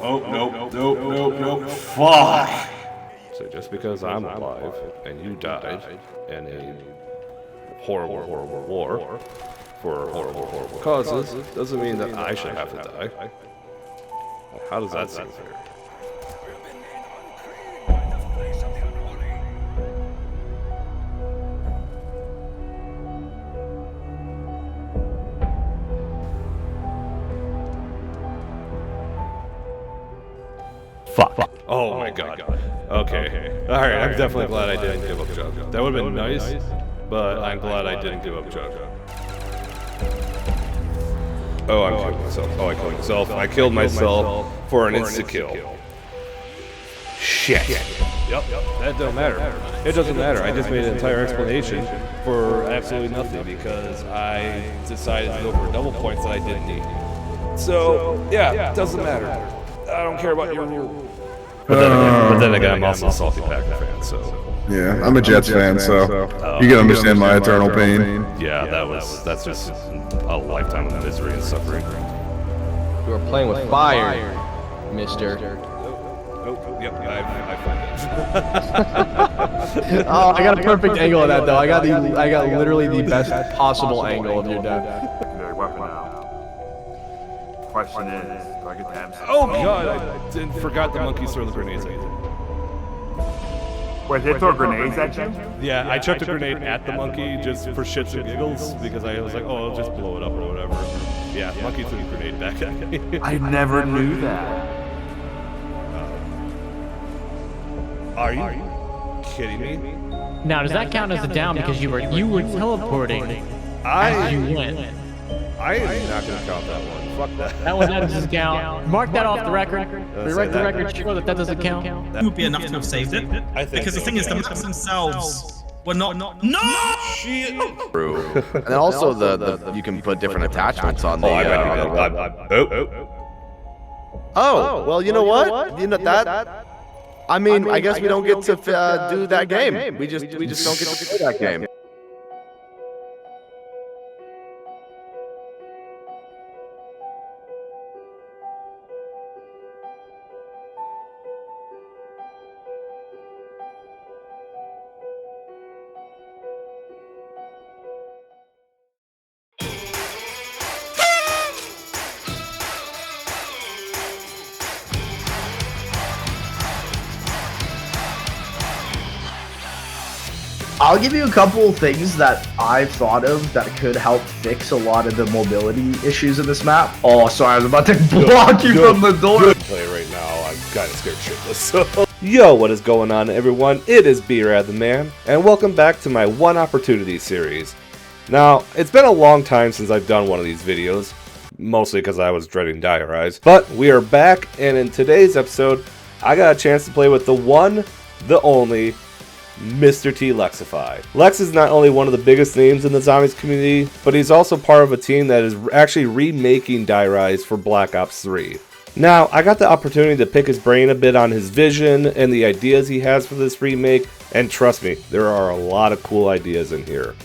Oh, nope. Fuck! So just because I'm alive and you died in a horrible war for horrible causes doesn't mean that I should have to die. How does that seem fair? Fuck. Oh my god. Okay. Alright, I'm definitely glad I didn't give up Jug. That would have been nice, but I'm glad I didn't give up Jug. Oh, I'm killing myself. Oh, I killed myself. I killed myself for an insta-kill. Shit. Yep, that don't matter. It doesn't matter. I just made an entire explanation for absolutely nothing because I decided to go for double points that I didn't need. So, yeah, it doesn't matter. I don't care about your rule. But then again, I'm also a salty Packer fan, so. Yeah, I'm a Jets fan, so you can understand my eternal pain. Yeah, that's just a lifetime of misery and suffering. You are playing with fire, mister. Oh, yep, I find it. Oh, I got a perfect angle of that though. I got literally the best possible angle of your death. Very weapon now. Question is, do I get the MC? Oh god, I forgot the monkeys throw the grenades at you. Wait, they throw grenades at you? Yeah, I chucked a grenade at the monkey just for shits and giggles because I was like, oh, I'll just blow it up or whatever. Yeah, monkey threw a grenade back at me. I never knew that. Are you kidding me? Now, does that count as a down because you were teleporting as you went? I am not going to count that one. Fuck that. That one doesn't count. Mark that off the record. Rewrite the record, sure that doesn't count. That would be enough to have saved it. I think because the thing is, the maps themselves were not. No! Shit! True. And then also the you can put different attachments on the. Oh, well, you know what? You know that. I mean, I guess we don't get to do that game. We just don't get to play that game. I'll give you a couple of things that I've thought of that could help fix a lot of the mobility issues in this map. Oh, sorry, I was about to block you from the door. Play right now. I'm kind of scared shitless. So. Yo, what is going on, everyone? It is B-RAD the man, and welcome back to my One Opportunity series. Now, it's been a long time since I've done one of these videos, mostly because I was dreading Diarize, but we are back, and in today's episode, I got a chance to play with the one, the only, Mr. T Lexify. Lex is not only one of the biggest names in the zombies community, but he's also part of a team that is actually remaking Diarize for Black Ops 3. Now, I got the opportunity to pick his brain a bit on his vision and the ideas he has for this remake, and trust me, there are a lot of cool ideas in here.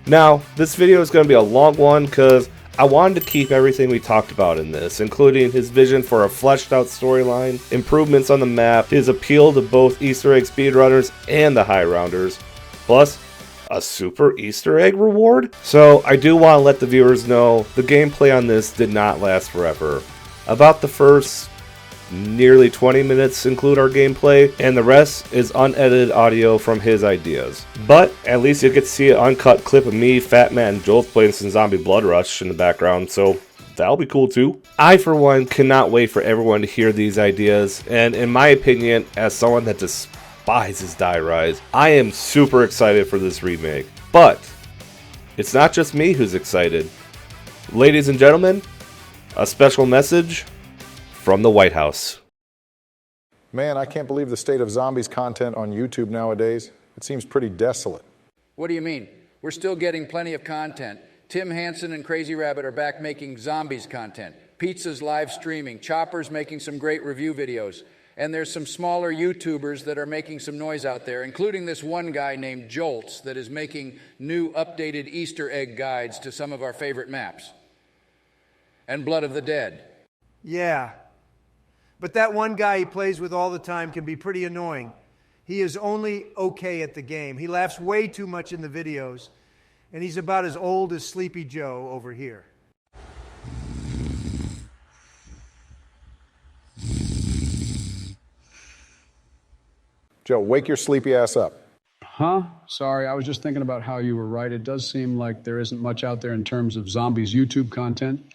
Now, this video is going to be a long one because I wanted to keep everything we talked about in this, including his vision for a fleshed out storyline, improvements on the map, his appeal to both Easter egg speedrunners and the high rounders, plus a super Easter egg reward. So I do want to let the viewers know the gameplay on this did not last forever. About the first nearly 20 minutes include our gameplay, and the rest is unedited audio from his ideas. But at least you get to see an uncut clip of me, Fat Man, and Joel playing some Zombie Blood Rush in the background, so that'll be cool too. I, for one, cannot wait for everyone to hear these ideas, and in my opinion, as someone that despises Diarize, I am super excited for this remake. But it's not just me who's excited. Ladies and gentlemen, a special message from the White House. Man, I can't believe the state of zombies content on YouTube nowadays. It seems pretty desolate. What do you mean? We're still getting plenty of content. Tim Hansen and Crazy Rabbit are back making zombies content. Pizza's live streaming. Chopper's making some great review videos. And there's some smaller YouTubers that are making some noise out there, including this one guy named Jolts that is making new updated Easter egg guides to some of our favorite maps. And Blood of the Dead. Yeah. But that one guy he plays with all the time can be pretty annoying. He is only okay at the game. He laughs way too much in the videos, and he's about as old as Sleepy Joe over here. Joe, wake your sleepy ass up. Huh? Sorry, I was just thinking about how you were right. It does seem like there isn't much out there in terms of zombies YouTube content.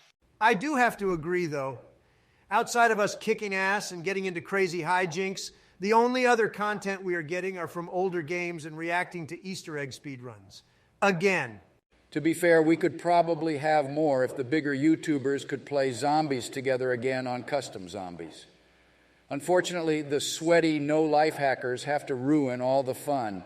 I do have to agree, though. Outside of us kicking ass and getting into crazy hijinks, the only other content we are getting are from older games and reacting to Easter egg speedruns. Again. To be fair, we could probably have more if the bigger YouTubers could play zombies together again on custom zombies. Unfortunately, the sweaty no-life hackers have to ruin all the fun.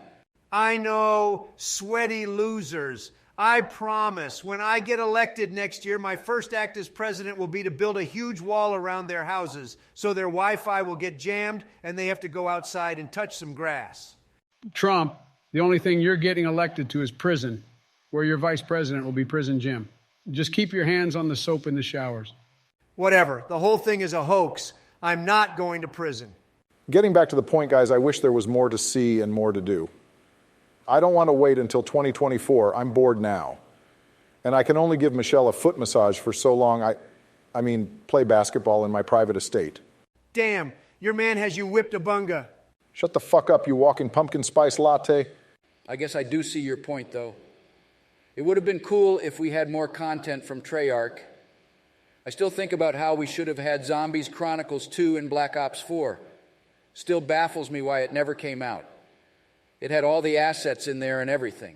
I know, sweaty losers. I promise, when I get elected next year, my first act as president will be to build a huge wall around their houses so their Wi-Fi will get jammed and they have to go outside and touch some grass. Trump, the only thing you're getting elected to is prison, where your vice president will be Prison Jim. Just keep your hands on the soap in the showers. Whatever. The whole thing is a hoax. I'm not going to prison. Getting back to the point, guys, I wish there was more to see and more to do. I don't want to wait until 2024. I'm bored now. And I can only give Michelle a foot massage for so long. I mean, play basketball in my private estate. Damn, your man has you whipped a bunga. Shut the fuck up, you walking pumpkin spice latte. I guess I do see your point, though. It would have been cool if we had more content from Treyarch. I still think about how we should have had Zombies Chronicles 2 and Black Ops 4. Still baffles me why it never came out. It had all the assets in there and everything.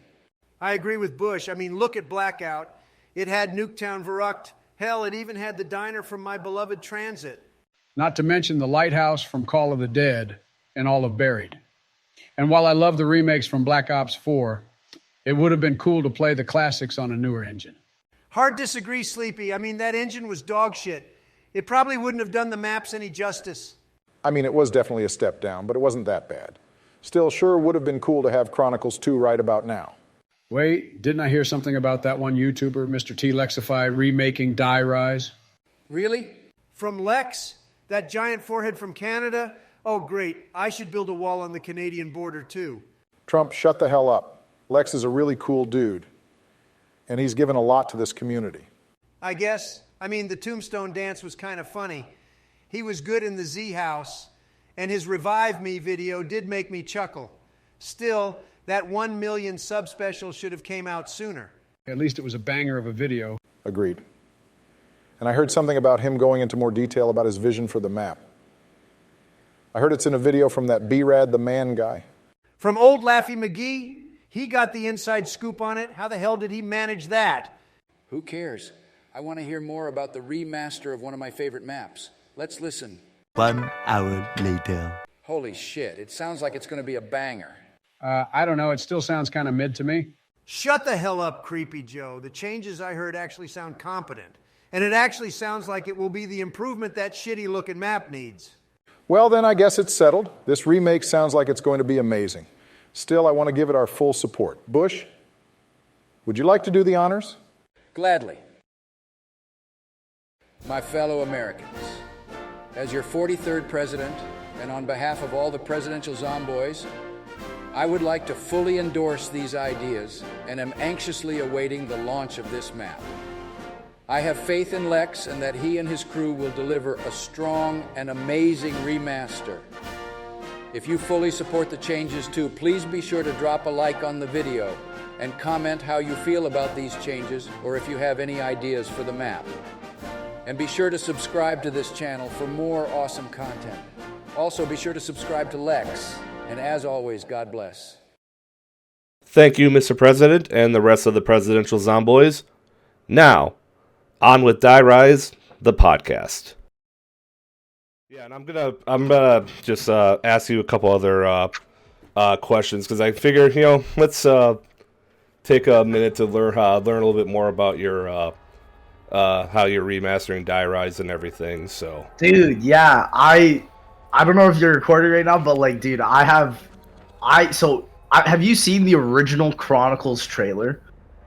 I agree with Bush. I mean, look at Blackout. It had Nuketown Verrucht. Hell, it even had the diner from my beloved Transit. Not to mention the lighthouse from Call of the Dead and all of Buried. And while I love the remakes from Black Ops 4, it would have been cool to play the classics on a newer engine. Hard disagree, Sleepy. I mean, that engine was dog shit. It probably wouldn't have done the maps any justice. I mean, it was definitely a step down, but it wasn't that bad. Still, sure would have been cool to have Chronicles 2 right about now. Wait, didn't I hear something about that one YouTuber, Mr. T Lexify, remaking Die Rise? Really? From Lex? That giant forehead from Canada? Oh, great. I should build a wall on the Canadian border, too. Trump, shut the hell up. Lex is a really cool dude, and he's given a lot to this community. I guess. I mean, the tombstone dance was kind of funny. He was good in the Z House, and his Revive Me video did make me chuckle. Still, that 1 million subspecial should have came out sooner. At least it was a banger of a video. Agreed. And I heard something about him going into more detail about his vision for the map. I heard it's in a video from that B-RAD the man guy. From old Laffy McGee? He got the inside scoop on it. How the hell did he manage that? Who cares? I want to hear more about the remaster of one of my favorite maps. Let's listen. 1 hour later. Holy shit, it sounds like it's going to be a banger. I don't know, it still sounds kind of mid to me. Shut the hell up, Creepy Joe. The changes I heard actually sound competent. And it actually sounds like it will be the improvement that shitty-looking map needs. Well, then I guess it's settled. This remake sounds like it's going to be amazing. Still, I want to give it our full support. Bush, would you like to do the honors? Gladly. My fellow Americans, as your 43rd president, and on behalf of all the presidential zomboys, I would like to fully endorse these ideas and am anxiously awaiting the launch of this map. I have faith in Lex and that he and his crew will deliver a strong and amazing remaster. If you fully support the changes too, please be sure to drop a like on the video and comment how you feel about these changes or if you have any ideas for the map. And be sure to subscribe to this channel for more awesome content. Also, be sure to subscribe to Lex. And as always, God bless. Thank you, Mr. President, and the rest of the presidential zomboys. Now, on with Die Rise, the podcast. Yeah, and I'm gonna just ask you a couple other questions because I figured, let's take a minute to learn a little bit more about your how you're remastering Die Rise and everything. So, dude, yeah, I don't know if you're recording right now, but like, dude, have you seen the original Chronicles trailer?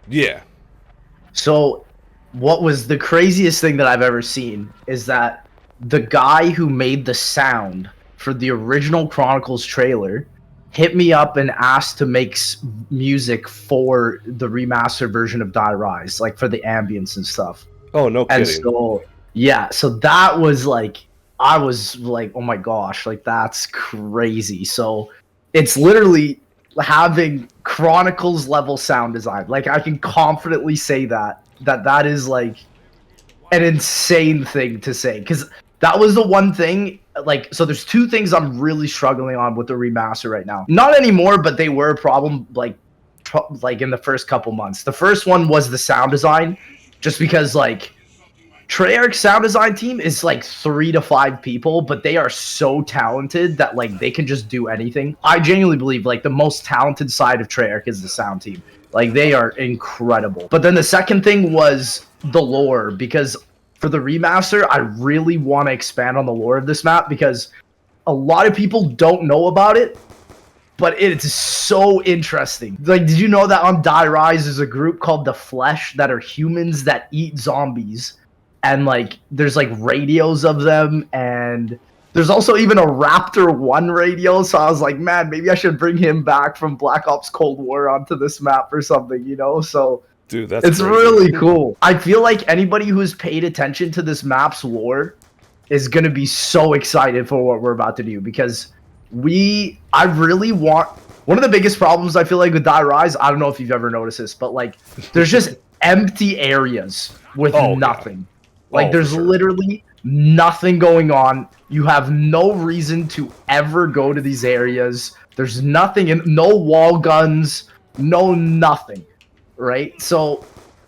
Yeah. So, what was the craziest thing that I've ever seen is that the guy who made the sound for the original Chronicles trailer hit me up and asked to make music for the remastered version of Die Rise, like for the ambience and stuff. Oh, no kidding. And so, yeah, so that was like, I was like, oh my gosh, like that's crazy. So it's literally having Chronicles level sound design. Like I can confidently say that is like an insane thing to say, because that was the one thing. Like, so there's two things I'm really struggling on with the remaster right now. Not anymore, but they were a problem like in the first couple months. The first one was the sound design, just because like Treyarch's sound design team is like 3 to 5 people, but they are so talented that like they can just do anything. I genuinely believe like the most talented side of Treyarch is the sound team. Like they are incredible. But then the second thing was the lore, because for the remaster, I really want to expand on the lore of this map, because a lot of people don't know about it, but it's so interesting. Like, did you know that on Die Rise there's a group called the Flesh that are humans that eat zombies? And like there's like radios of them, and there's also even a Raptor 1 radio. So I was like, man, maybe I should bring him back from Black Ops Cold War onto this map or something, you know? So dude, that's it's crazy. really cool. I feel like anybody who's paid attention to this map's lore is gonna be so excited for what we're about to do, because I really want. One of the biggest problems I feel like with Die Rise, I don't know if you've ever noticed this, but like there's just empty areas with nothing. Yeah. Like there's literally nothing going on. You have no reason to ever go to these areas. There's nothing, no wall guns, no nothing, right? So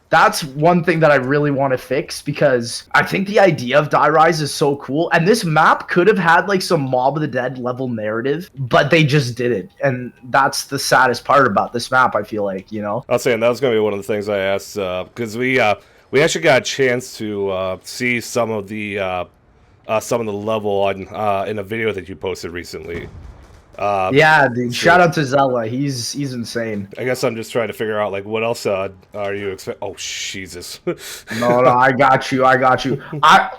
that's one thing that I really want to fix, because I think the idea of Die Rise is so cool. And this map could have had like some Mob of the Dead level narrative, but they just didn't. And that's the saddest part about this map, I feel like, you know? I was saying that was going to be one of the things I asked, because we actually got a chance to see some of the level on in a video that you posted recently. Yeah, dude. Shout out to Zella. He's insane. I guess I'm just trying to figure out like what else are you expect? Oh Jesus! No, I got you.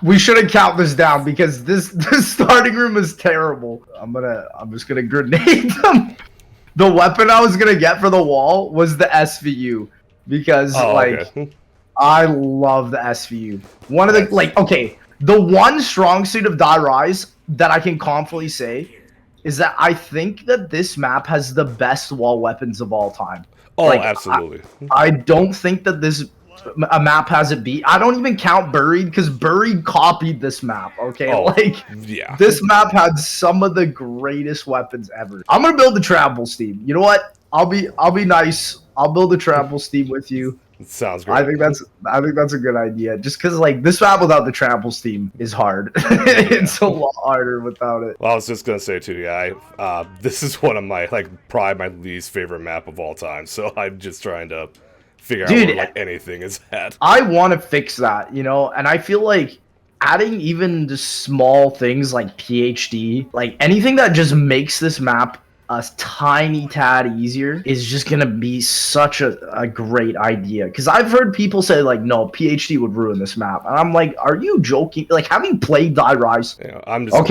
We shouldn't count this down, because this starting room is terrible. I'm just gonna grenade them. The weapon I was gonna get for the wall was the SVU, because okay. I love the SVU. One of the the one strong suit of Die Rise that I can confidently say is that I think that this map has the best wall weapons of all time. Oh, like, absolutely. I don't think that a map has it beat. I don't even count Buried, because Buried copied this map, okay? Yeah. This map had some of the greatest weapons ever. I'm going to build the Trample Steam. You know what? I'll be nice. I'll build the Trample Steam with you. Sounds great. I think that's a good idea. Just because like this map without the trample steam is hard. It's a lot harder without it. Well, I was just gonna say too, yeah. This is one of my probably my least favorite map of all time. So I'm just trying to figure out where like anything is at. I want to fix that, you know, and I feel like adding even just small things like PhD, like anything that just makes this map a tiny tad easier is just gonna be such a great idea. Because I've heard people say like, no, PhD would ruin this map, and I'm like, are you joking? Like, have you played Die Rise? Yeah, I'm gonna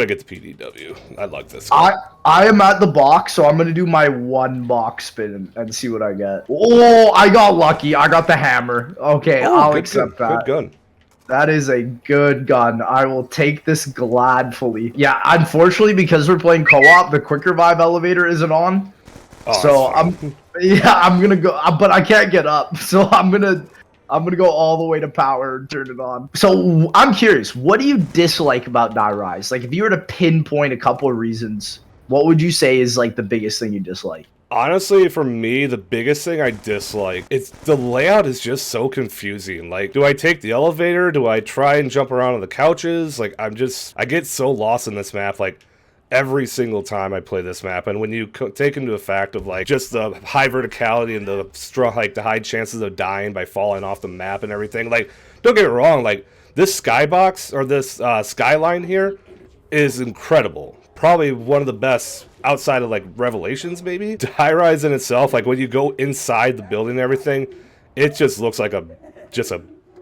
get the PDW. I like this guy. I am at the box, so I'm gonna do my 1 box spin and see what I get. Oh, I got lucky. I got the hammer. Okay, I'll accept that. Good gun. That is a good gun. I will take this gladfully. Yeah, unfortunately, because we're playing co-op, the quick revive elevator isn't on. Oh, so I'm gonna go, but I can't get up. So I'm gonna go all the way to power and turn it on. So I'm curious, what do you dislike about Die Rise? Like, if you were to pinpoint a couple of reasons, what would you say is like the biggest thing you dislike? Honestly, for me, the biggest thing I dislike, the layout is just so confusing. Like, do I take the elevator? Do I try and jump around on the couches? Like, I get so lost in this map, like, every single time I play this map. And when you take into effect of, like, just the high verticality and the high chances of dying by falling off the map and everything, like, don't get me wrong, like, this skybox, or this skyline here is incredible. Probably one of the best outside of like Revelations, maybe. Die Rise in itself, like when you go inside the building and everything, it just looks like a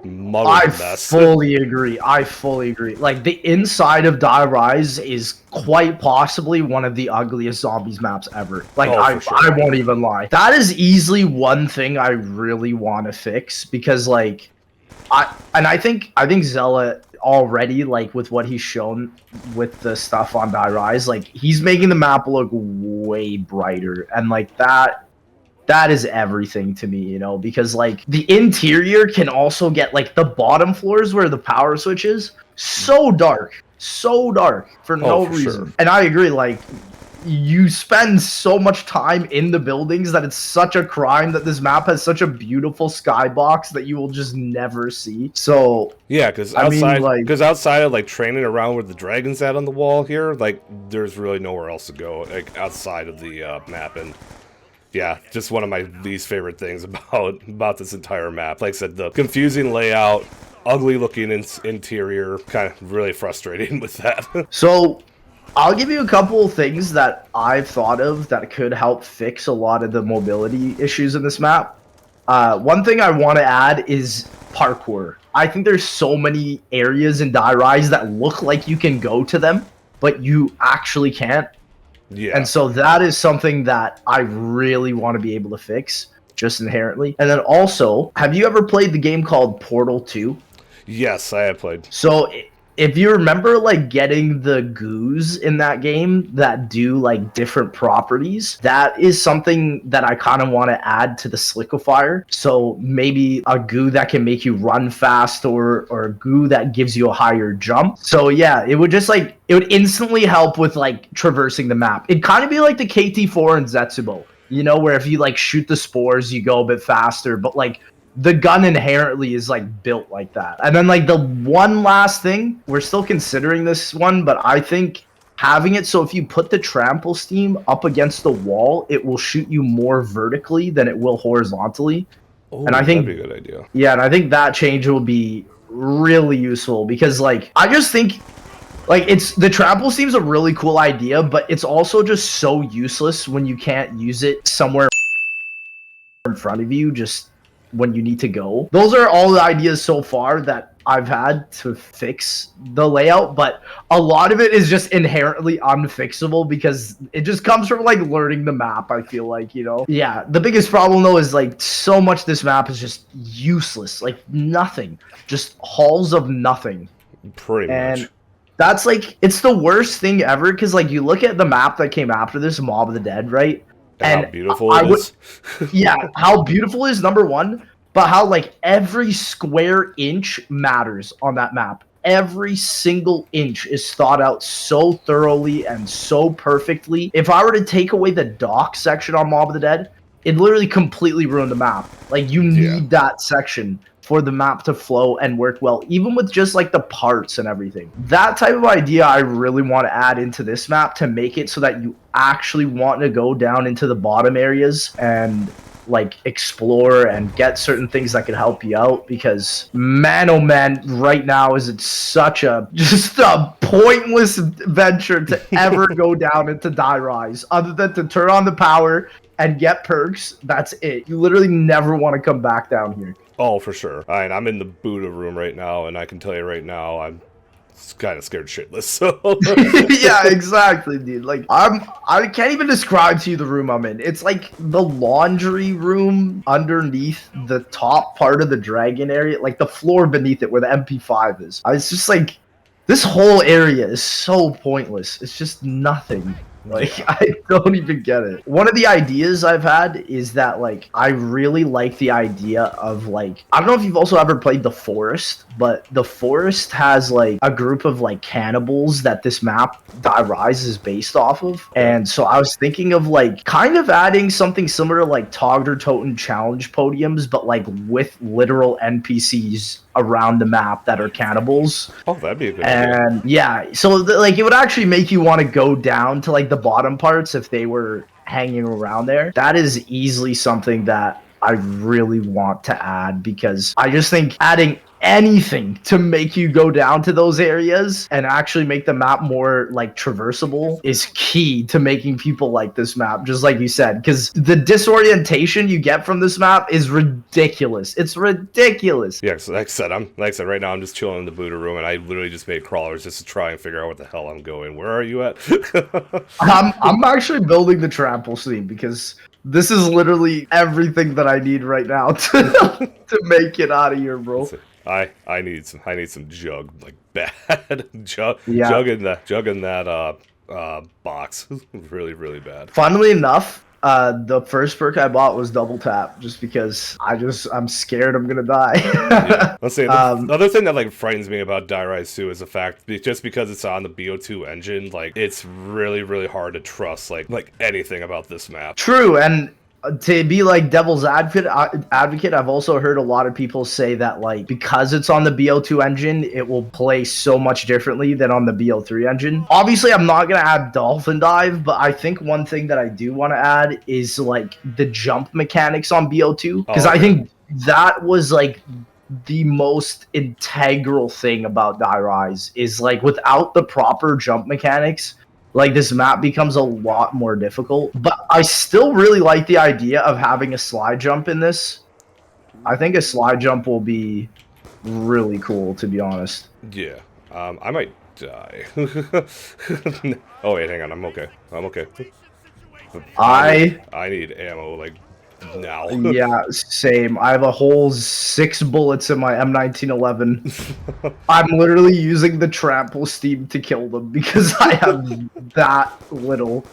muddled mess. fully agree. I fully agree. Like, the inside of Die Rise is quite possibly one of the ugliest zombies maps ever. Like, Oh, for sure. I won't even lie. That is easily one thing I really want to fix, because, like, I think Zella already, like, with what he's shown with the stuff on Die Rise, like, he's making the map look way brighter, and, like, that is everything to me, you know, because, like, the interior can also get, like, the bottom floors where the power switch is so dark for no reason. Sure. And I agree, like, you spend so much time in the buildings that it's such a crime that this map has such a beautiful skybox that you will just never see. So yeah, because outside of like training around where the dragon's at on the wall here, like, there's really nowhere else to go, like, outside of the map. And yeah, just one of my least favorite things about this entire map. Like I said, the confusing layout, ugly looking interior, kind of really frustrating with that. So I'll give you a couple of things that I've thought of that could help fix a lot of the mobility issues in this map. One thing I want to add is parkour. I think there's so many areas in Die Rise that look like you can go to them, but you actually can't. Yeah. And so that is something that I really want to be able to fix, just inherently. And then also, have you ever played the game called Portal 2? Yes, I have played. So if you remember, like, getting the goos in that game that do, like, different properties, that is something that I kind of want to add to the Slickifier. So maybe a goo that can make you run fast, or a goo that gives you a higher jump. So yeah, it would just, like, it would instantly help with, like, traversing the map. It'd kind of be like the KT4 in Zetsubo, you know, where if you, like, shoot the spores, you go a bit faster, but, like, the gun inherently is, like, built like that. And then, like, the one last thing, we're still considering this one, but I think having it so if you put the trample steam up against the wall, it will shoot you more vertically than it will horizontally. Oh, and I think that'd be a good idea. Yeah, and I think that change will be really useful, because, like, I just think, like, it's the trample steam's a really cool idea, but it's also just so useless when you can't use it somewhere in front of you, just when you need to go. Those are all the ideas so far that I've had to fix the layout, but a lot of it is just inherently unfixable because it just comes from, like, learning the map, I feel like, you know? Yeah, the biggest problem, though, is, like, so much this map is just useless. Like, nothing. Just halls of nothing. Pretty much. That's, like, it's the worst thing ever, because, like, you look at the map that came after this, Mob of the Dead, right? And how beautiful it is. Yeah, how beautiful it is, number one, but how, like, every square inch matters on that map. Every single inch is thought out so thoroughly and so perfectly. If I were to take away the dock section on Mob of the Dead, it literally completely ruined the map. Like, you need that section for the map to flow and work well, even with just, like, the parts and everything. That type of idea I really want to add into this map to make it so that you actually want to go down into the bottom areas and, like, explore and get certain things that can help you out, because man, oh man, right now is it such a just a pointless venture to ever go down into Die Rise, other than to turn on the power and get perks. That's it. You literally never want to come back down here. Oh, for sure. I'm in the Buddha room right now, and I can tell you right now, I'm kind of scared shitless. So yeah, exactly, dude. Like, I can't even describe to you the room I'm in. It's like the laundry room underneath the top part of the dragon area, like the floor beneath it where the MP5 is. It's just like, this whole area is so pointless. It's just nothing. Like, I don't even get it. One of the ideas I've had is that, like, I really like the idea of, like, I don't know if you've also ever played The Forest, but The Forest has, like, a group of, like, cannibals that this map, Die Rise, is based off of. And so I was thinking of, like, kind of adding something similar to, like, Togder Totem challenge podiums, but, like, with literal NPCs around the map that are cannibals. Oh, that'd be a good idea. And yeah, so like, it would actually make you want to go down to, like, the bottom parts if they were hanging around there. That is easily something that I really want to add, because I just think adding anything to make you go down to those areas and actually make the map more like traversable is key to making people like this map, just like you said, because the disorientation you get from this map is ridiculous. It's ridiculous. Yeah, so like I said, right now I'm just chilling in the Buddha room, and I literally just made crawlers just to try and figure out what the hell I'm going. Where are you at? I'm actually building the trample scene because this is literally everything that I need right now to make it out of here, bro. I need some jug, like bad jug in that box. Really bad. Funnily enough, the first perk I bought was double tap, just because I'm scared I'm gonna die. Yeah. Let's say the other thing that like frightens me about Die Rise 2 is the fact just because it's on the BO2 engine, like it's really hard to trust like anything about this map. True, and to be like devil's advocate, I've also heard a lot of people say that like because it's on the BO2 engine, it will play so much differently than on the BO3 engine. Obviously, I'm not gonna add Dolphin Dive, but I think one thing that I do want to add is like the jump mechanics on BO2, because I think that was like the most integral thing about Die Rise is like without the proper jump mechanics, like this map becomes a lot more difficult. But I still really like the idea of having a slide jump in this. I think a slide jump will be really cool, to be honest. Yeah, I might die. Oh wait, hang on, I'm okay. I need ammo like now. Yeah, same. I have a whole 6 bullets in my M1911. I'm literally using the trample steam to kill them because I have that little.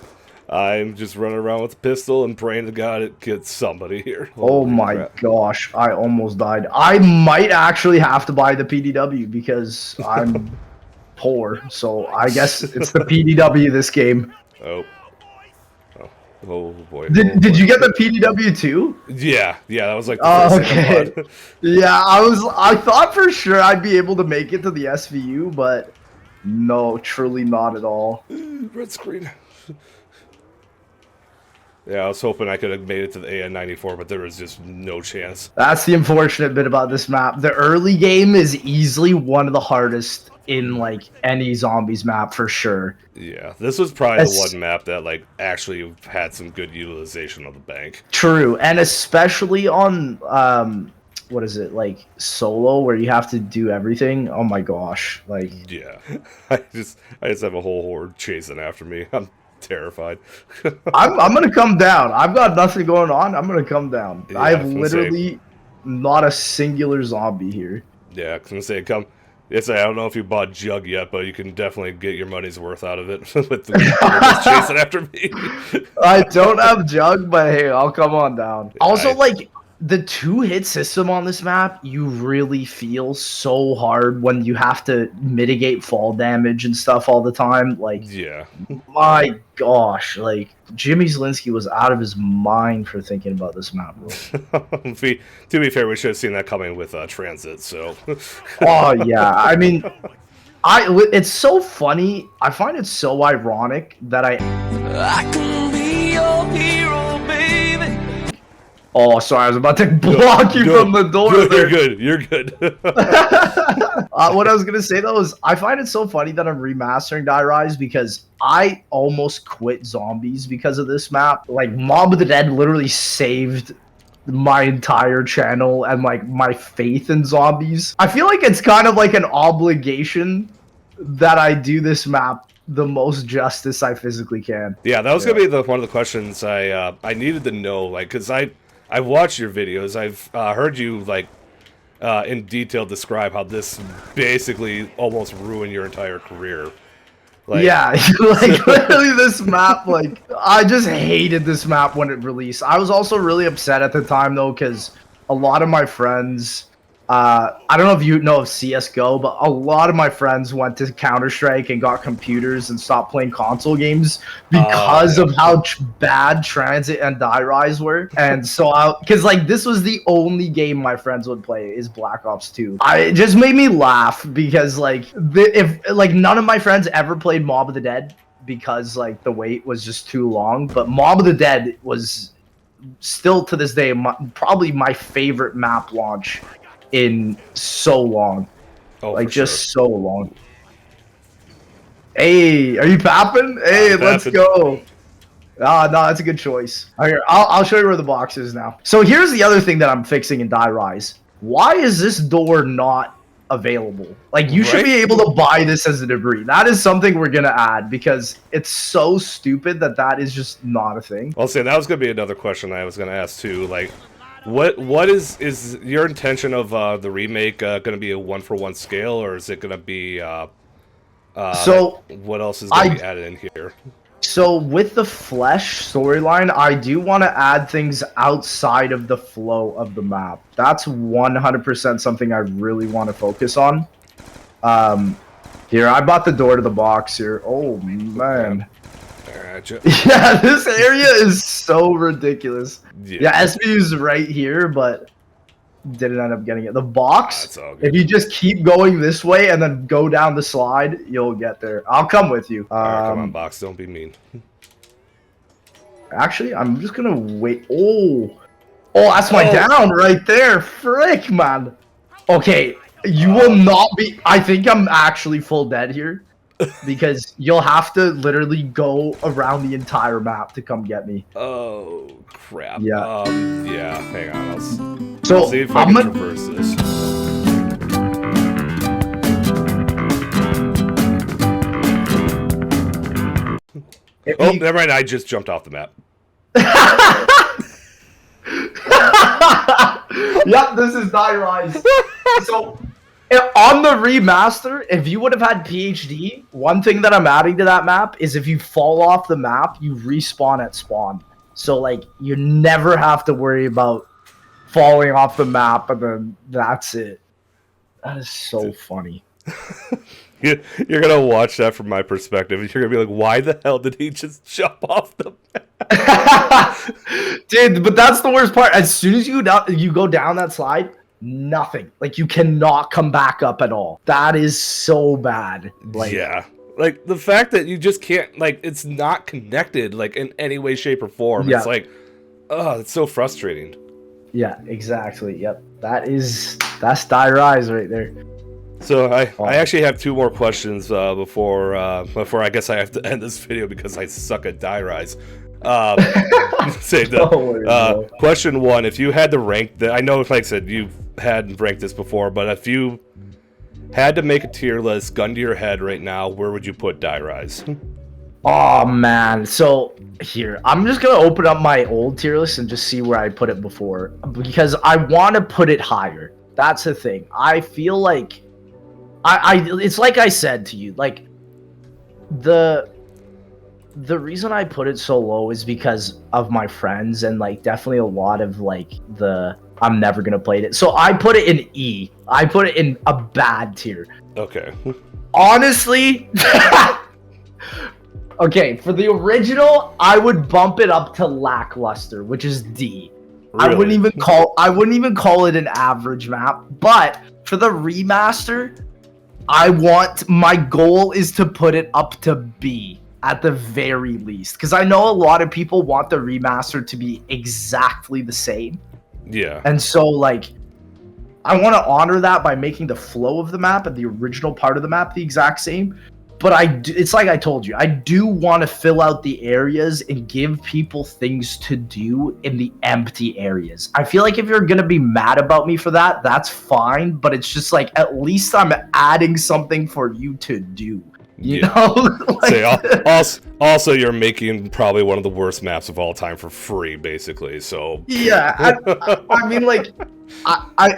I'm just running around with a pistol and praying to God it gets somebody here. Oh my gosh, I almost died. I might actually have to buy the PDW because I'm poor, so I guess it's the PDW this game. Oh boy. Did you get the PDW too? Yeah, that was like the first thing I bought. Yeah, I thought for sure I'd be able to make it to the SVU, but no, truly not at all. Red screen. Yeah, I was hoping I could have made it to the AN94, but there was just no chance. That's the unfortunate bit about this map. The early game is easily one of the hardest in like any zombies map for sure. Yeah, this was probably the one map that like actually had some good utilization of the bank. True, and especially on what is it, like solo, where you have to do everything. Oh my gosh, like yeah, I just have a whole horde chasing after me. I'm terrified. I'm gonna come down. I've got nothing going on. I'm gonna come down. Yeah, I have literally not a singular zombie here. Yeah, I was gonna say come. Yes, I don't know if you bought Jug yet, but you can definitely get your money's worth out of it with the just chasing after me. I don't have Jug, but hey, I'll come on down. Yeah, also, like the 2-hit system on this map, you really feel so hard when you have to mitigate fall damage and stuff all the time. Like, yeah, my gosh, like Jimmy Zielinski was out of his mind for thinking about this map. To be fair, we should have seen that coming with Transit. So, oh yeah, I mean, it's so funny. I find it so ironic that I can be your hero, baby. Oh, sorry, I was about to block you from the door. You're good. What I was gonna say though is I find it so funny that I'm remastering Die Rise because I almost quit zombies because of this map. Like Mob of the Dead literally saved my entire channel and like my faith in zombies. I feel like it's kind of like an obligation that I do this map the most justice I physically can. Yeah, that was gonna be one of the questions I needed to know, like, because I've watched your videos. I've heard you like in detail describe how this basically almost ruined your entire career. Like, yeah, like literally this map, like I just hated this map when it released. I was also really upset at the time though, because a lot of my friends, I don't know if you know of CSGO, but a lot of my friends went to Counter-Strike and got computers and stopped playing console games because of how bad Transit and Die Rise were. And so because like this was the only game my friends would play is Black Ops 2. It just made me laugh because like if none of my friends ever played Mob of the Dead because like the wait was just too long, but Mob of the Dead was still to this day probably my favorite map launch in so long. Oh, like for just sure. so long. Hey, are you papping? Hey, I'm let's papping. go. Ah, no, that's a good choice. All right, I'll show you where the box is now. So here's the other thing that I'm fixing in Die Rise. Why is this door not available? Like, you should be able to buy this as a debris. That is something we're gonna add because it's so stupid that that is just not a thing. I'll say that was gonna be another question I was gonna ask too. Like, what is your intention of the remake gonna be a 1-for-1 scale, or is it gonna be So what else is gonna be added in here? So with the Flesh storyline, I do want to add things outside of the flow of the map. That's 100% something I really want to focus on. Here, I bought the door to the box here. Oh, man. Yeah, this area is so ridiculous. Yeah, SBU's right here, but didn't end up getting it. The box, if you just keep going this way and then go down the slide, you'll get there. I'll come with you. Alright, come on, box. Don't be mean. Actually, I'm just gonna wait. Oh, that's my down right there. Frick, man. Okay, you will not be. I think I'm actually full dead here because you'll have to literally go around the entire map to come get me. Oh crap. Yeah. Yeah. Hang on. So, I'll see if I can traverse this. Oh, never mind. I just jumped off the map. Yep, this is Die Rise. So, on the remaster, if you would have had PhD, one thing that I'm adding to that map is if you fall off the map, you respawn at spawn. So, like, you never have to worry about falling off the map, and then that's it. That is so funny. You're gonna watch that from my perspective, and you're gonna be like, "Why the hell did he just jump off the map?" Dude, but that's the worst part. As soon as you go down that slide, nothing. Like, you cannot come back up at all. That is so bad. Like, yeah. Like, the fact that you just can't, like, it's not connected, like, in any way, shape, or form. Yeah. It's like, oh, it's so frustrating. Yeah, exactly. Yep. That's Die Rise right there. So I actually have 2 more questions before I guess I have to end this video because I suck at Die Rise. Question 1: if you had to rank I know, like I said, you hadn't ranked this before, but if you had to make a tier list, gun to your head right now, where would you put Die Rise? Oh man, so here I'm just gonna open up my old tier list and just see where I put it before, because I want to put it higher. That's the thing. I feel like it's like I said to you, like the reason I put it so low is because of my friends and like definitely a lot of like I'm never gonna play it. So I put it in E. I put it in a bad tier. Okay. Honestly. Okay, for the original, I would bump it up to lackluster, which is D. Really? I wouldn't even call it an average map, but for the remaster, my goal is to put it up to B at the very least, because I know a lot of people want the remaster to be exactly the same. Yeah. And so, like, I want to honor that by making the flow of the map and the original part of the map the exact same. But it's like I told you, I do want to fill out the areas and give people things to do in the empty areas. I feel like if you're going to be mad about me for that, that's fine. But it's just like, at least I'm adding something for you to do. You know? Also, you're making probably one of the worst maps of all time for free, basically. So yeah, I mean, like,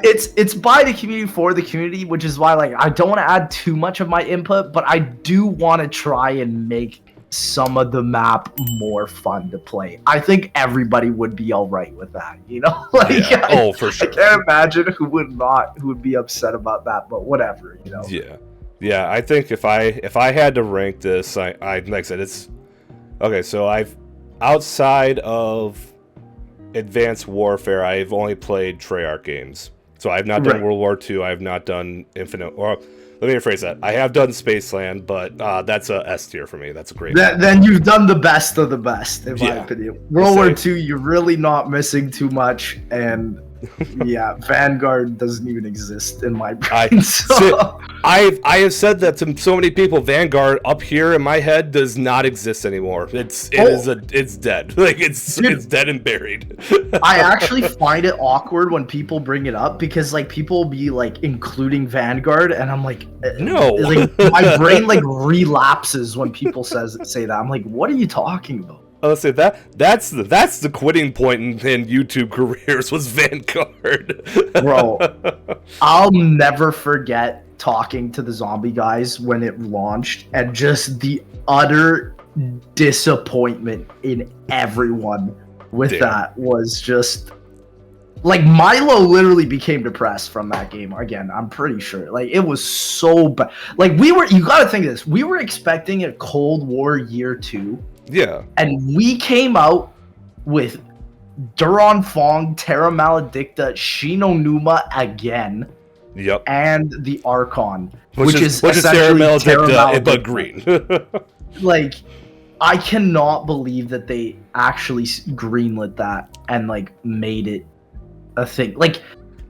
it's by the community for the community, which is why, like, I don't want to add too much of my input, but I do want to try and make some of the map more fun to play. I think everybody would be all right with that, you know? Like, yeah. For sure. I can't imagine who would be upset about that, but whatever, you know? Yeah, I think if I had to rank this, I like I said, it's okay. So outside of Advanced Warfare, I've only played Treyarch games. So I've not done World War II. I have not done Infinite. Or let me rephrase that. I have done Spaceland, but that's a S tier for me. That's a great. Then you've done the best of the best, in my opinion. World War II, you're really not missing too much, and Yeah, Vanguard doesn't even exist in my brain. I have said that to so many people. Vanguard up here in my head does not exist anymore. It's dead. Like it's dead and buried. I actually find it awkward when people bring it up because like people will be like including Vanguard, and I'm like, no. Like my brain like relapses when people say that. I'm like, what are you talking about? Let's say that's the quitting point in YouTube careers was Vanguard. Bro, I'll never forget talking to the zombie guys when it launched and just the utter disappointment in everyone with that was just like Milo literally became depressed from that game again. I'm pretty sure like it was so bad. Like you gotta think of this. We were expecting a Cold War year 2. Yeah. And we came out with Duron Fong, Terra Maledicta, Shinonuma again. Yep. And the Archon. Which is Terra Maledicta, but green. Like, I cannot believe that they actually greenlit that and, like, made it a thing. Like,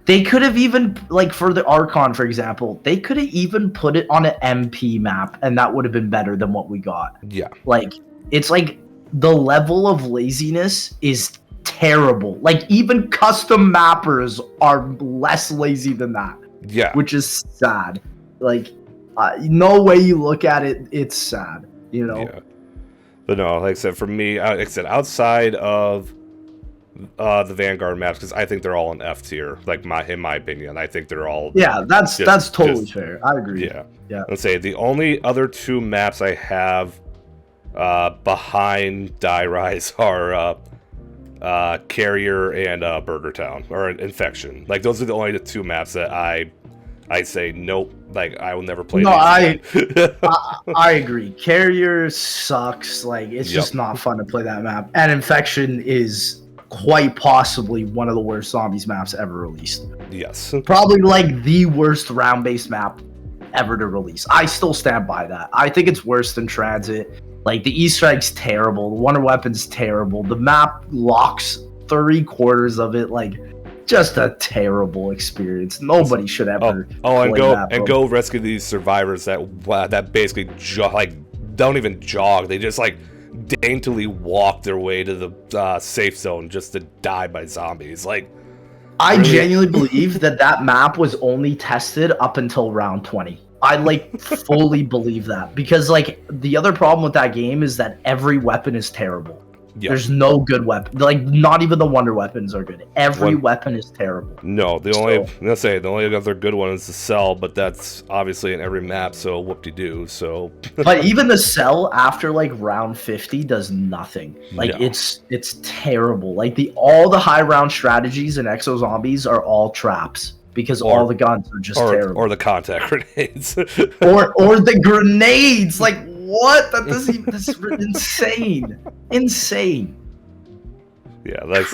they could have even, like, for the Archon, for example, they could have even put it on an MP map, and that would have been better than what we got. Yeah. Like, it's like the level of laziness is terrible. Like even custom mappers are less lazy than that. Yeah. Which is sad. Like no way you look at it, it's sad, you know? Yeah. But no, like I said, for me, like I said, outside of the Vanguard maps, because I think they're all in F tier, like in my opinion. I think they're all... Yeah, that's totally fair. I agree. Yeah. Let's say the only other 2 maps I have behind Die Rise are Carrier and Burger Town or Infection. Like those are the only 2 maps that I say nope. Like I will never play. No, I agree. Carrier sucks. Like it's just not fun to play that map. And Infection is quite possibly one of the worst zombies maps ever released. Yes. Probably like the worst round-based map ever to release. I still stand by that. I think it's worse than Transit. Like, the Easter egg's terrible. The wonder weapon's terrible. The map locks 3/4 of it. Like, just a terrible experience. Nobody should ever go rescue these survivors that basically don't even jog. They just, like, daintily walk their way to the safe zone just to die by zombies. Like, I genuinely believe that map was only tested up until round 20. I like fully believe that because like the other problem with that game is that every weapon is terrible. Yep. There's no good weapon. Like not even the wonder weapons are good. Every weapon is terrible. No, the only other good one is the cell, but that's obviously in every map, so whoop-de-doo. So but even the cell after like round 50 does nothing. Like it's terrible. Like all the high round strategies in Exo Zombies are all traps. Because all the guns are just terrible. Or the contact grenades. or the grenades! Like, what? That's insane. Insane. Yeah, that's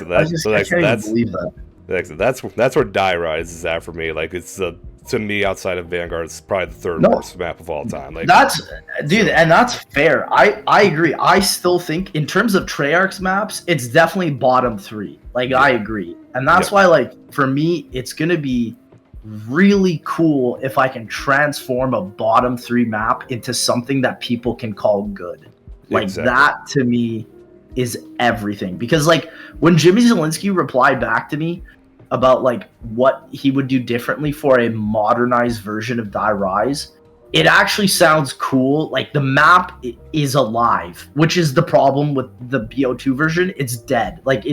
where Die Rise is at for me. Like, it's to me, outside of Vanguard, it's probably the third worst map of all time. Like, and that's fair. I agree. I still think, in terms of Treyarch's maps, it's definitely bottom 3. Like, I agree. And that's why, like, for me, it's going to be really cool if I can transform a bottom 3 map into something that people can call good. Like, that, to me, is everything. Because, like, when Jimmy Zielinski replied back to me about, like, what he would do differently for a modernized version of Die Rise, it actually sounds cool. Like, the map is alive, which is the problem with the BO2 version. It's dead. Like,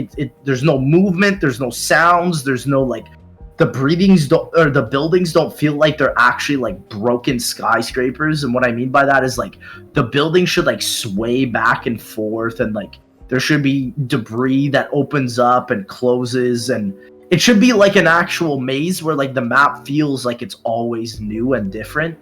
there's no movement, there's no sounds, there's no, like, the buildings don't feel like they're actually, like, broken skyscrapers. And what I mean by that is, like, the building should, like, sway back and forth, and, like, there should be debris that opens up and closes, and it should be like an actual maze where, like, the map feels like it's always new and different.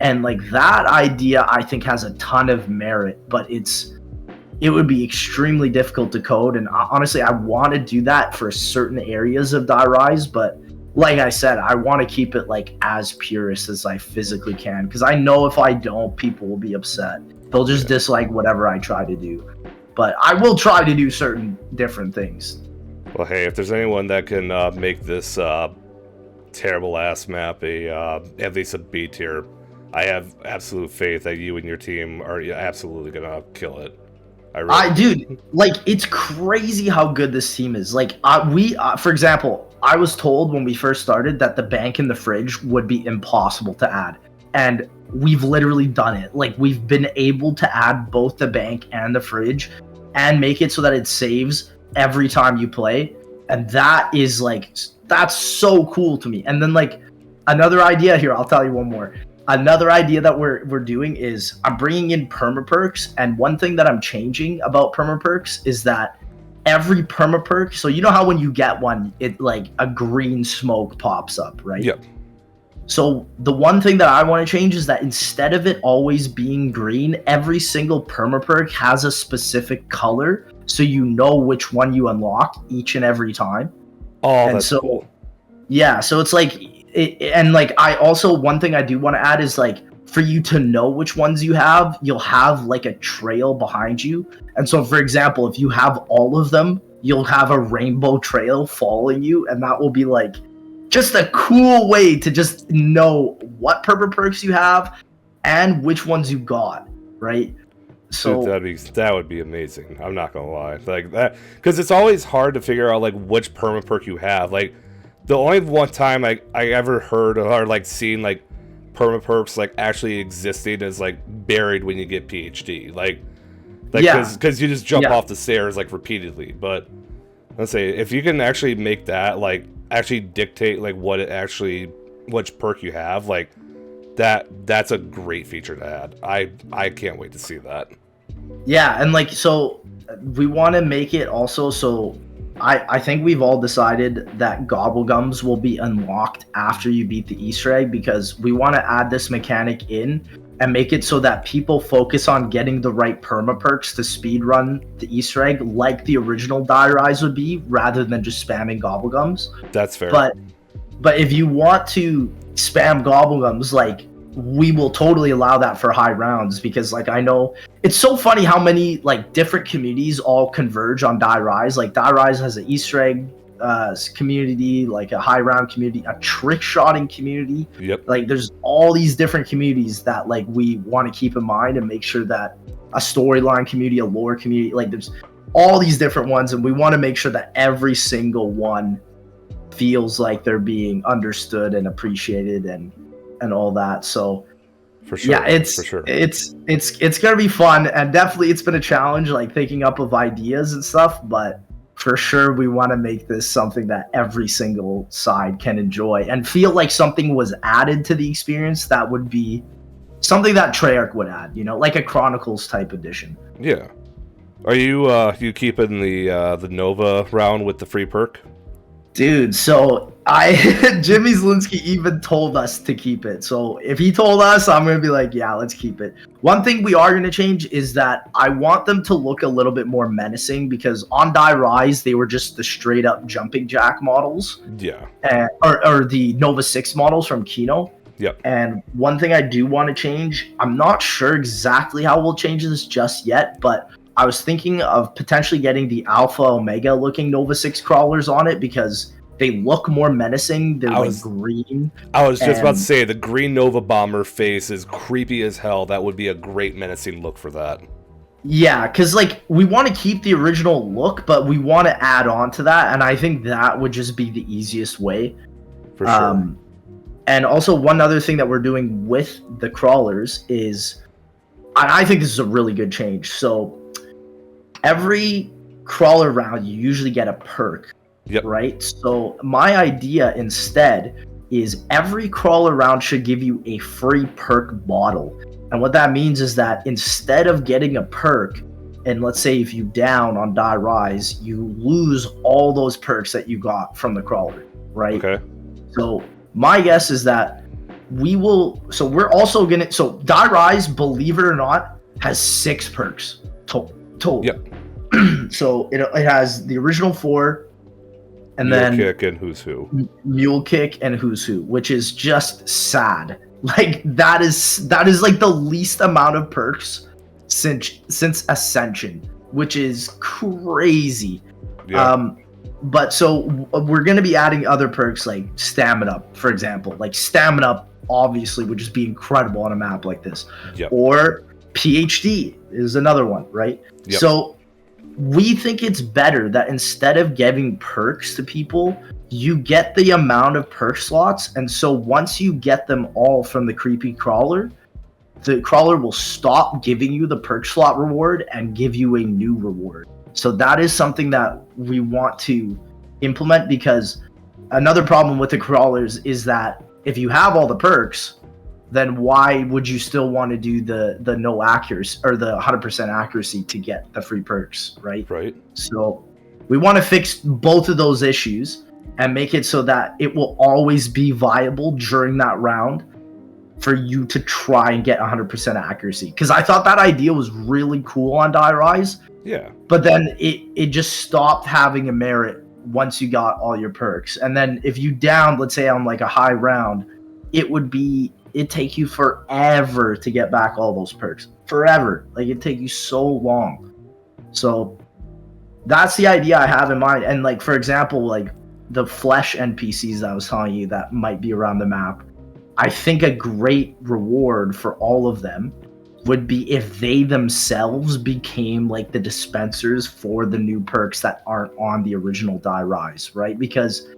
And like that idea, I think, has a ton of merit, but it would be extremely difficult to code. And honestly, I want to do that for certain areas of Die Rise, but like I said, I want to keep it like as purist as I physically can, because I know if I don't, people will be upset. They'll just dislike whatever I try to do. But I will try to do certain different things. Well, hey, if there's anyone that can make this terrible ass map at least a B tier, I have absolute faith that you and your team are absolutely gonna kill it. Dude, like, it's crazy how good this team is. Like, for example, I was told when we first started that the bank and the fridge would be impossible to add, and we've literally done it. Like, we've been able to add both the bank and the fridge and make it so that it saves every time you play, and that is like, that's so cool to me. And then, like, another idea here, I'll tell you one more. Another idea that we're doing is I'm bringing in permaperks, and one thing that I'm changing about permaperks is that every permaperk, so you know how when you get one, it like a green smoke pops up, right? Yep. So the one thing that I want to change is that instead of it always being green, every single permaperk has a specific color, so you know which one you unlock each and every time. Oh, and that's so cool. Yeah, so it's like, and like, I also, one thing I do want to add is like, for you to know which ones you have, you'll have like a trail behind you. And so, for example, if you have all of them, you'll have a rainbow trail following you, and that will be like just a cool way to just know what purple perks you have and which ones you got, right? So Dude, that would be amazing. I'm not gonna lie, like that, because it's always hard to figure out like which perma perk you have. Like, the only one time I ever heard or like seen like perma perks like actually existing is like buried when you get PhD, like because you just jump off the stairs like repeatedly. But let's say if you can actually make that like actually dictate like which perk you have, like that's a great feature to add. I can't wait to see that. Yeah, and like, so we want to make it also so I think we've all decided that Gobblegums will be unlocked after you beat the Easter egg, because we want to add this mechanic in and make it so that people focus on getting the right perma perks to speedrun the Easter egg like the original Die Rise would be, rather than just spamming Gobblegums. That's fair. But if you want to spam Gobblegums, like, we will totally allow that for high rounds, because like, I know it's so funny how many like different communities all converge on Die Rise. Like, Die Rise has an Easter egg community, like a high round community, a trick shotting community. Yep. Like, there's all these different communities that like we want to keep in mind and make sure that a storyline community, a lore community, like there's all these different ones, and we want to make sure that every single one feels like they're being understood and appreciated and all that. So for sure, yeah, for it's gonna be fun, and definitely it's been a challenge, like thinking up of ideas and stuff, but for sure we want to make this something that every single side can enjoy and feel like something was added to the experience that would be something that Treyarch would add, you know, like a Chronicles type edition. Yeah. Are you keeping the Nova round with the free perk? Dude, so Jimmy Zielinski even told us to keep it. So if he told us, I'm going to be like, yeah, let's keep it. One thing we are going to change is that I want them to look a little bit more menacing, because on Die Rise, they were just the straight up jumping jack models. Yeah. Or the Nova 6 models from Kino. Yep. And one thing I do want to change, I'm not sure exactly how we'll change this just yet, but I was thinking of potentially getting the Alpha Omega looking Nova 6 crawlers on it, because they look more menacing. They're like green. I was just about to say, the green Nova Bomber face is creepy as hell. That would be a great menacing look for that. Yeah, because like, we want to keep the original look, but we want to add on to that, and I think that would just be the easiest way. For sure. And also, one other thing that we're doing with the crawlers is, I think this is a really good change. So every crawler round, you usually get a perk. Yep. Right? So my idea instead is every crawler round should give you a free perk bottle. And what that means is that instead of getting a perk, and let's say if you down on Die Rise, you lose all those perks that you got from the crawler, right? Okay. So my guess is that we're also gonna, so Die Rise, believe it or not, has 6 perks total. Yep. So it has the original 4, and Mule then Kick and Who's Who. Mule Kick and Who's Who, which is just sad. Like, that is like the least amount of perks since Ascension, which is crazy. Yeah. But so we're going to be adding other perks like Stamina Up, for example. Like Stamina Up obviously would just be incredible on a map like this. Yep. Or PhD is another one, right? Yep. So we think it's better that instead of giving perks to people, you get the amount of perk slots. And so once you get them all from the creepy crawler, the crawler will stop giving you the perk slot reward and give you a new reward. So that is something that we want to implement, because another problem with the crawlers is that if you have all the perks, then why would you still want to do the no accuracy or the 100% accuracy to get the free perks, right? Right. So we want to fix both of those issues and make it so that it will always be viable during that round for you to try and get 100% accuracy. Because I thought that idea was really cool on Die Rise. Yeah. But then it just stopped having a merit once you got all your perks. And then if you downed, let's say on like a high round, it'd take you forever to get back all those perks. Forever. Like it'd take you so long. So that's the idea I have in mind. And like, for example, like the flesh NPCs that I was telling you that might be around the map, I think a great reward for all of them would be if they themselves became like the dispensers for the new perks that aren't on the original Die Rise, right? Because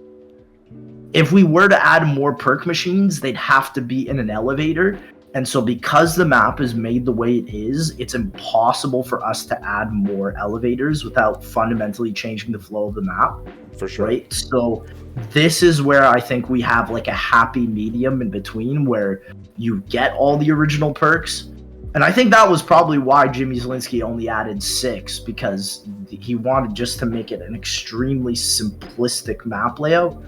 if we were to add more perk machines, they'd have to be in an elevator. And so because the map is made the way it is, it's impossible for us to add more elevators without fundamentally changing the flow of the map. For sure. Right? So this is where I think we have like a happy medium in between where you get all the original perks. And I think that was probably why Jimmy Zielinski only added 6, because he wanted just to make it an extremely simplistic map layout.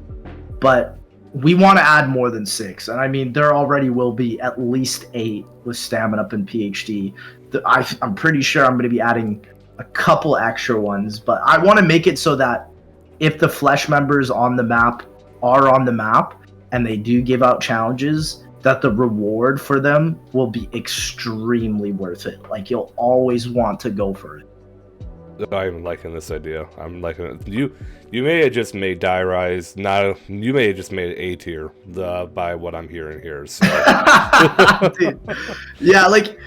But we want to add more than 6. And I mean, there already will be at least 8 with Stamina Up and PhD. I'm pretty sure I'm going to be adding a couple extra ones, but I want to make it so that if the Flesh members on the map are on the map and they do give out challenges, that the reward for them will be extremely worth it. Like you'll always want to go for it. I'm liking this idea. I'm liking it. You may have just made Die Rise you may have just made it A tier by what I'm hearing here. So. Dude. Yeah, like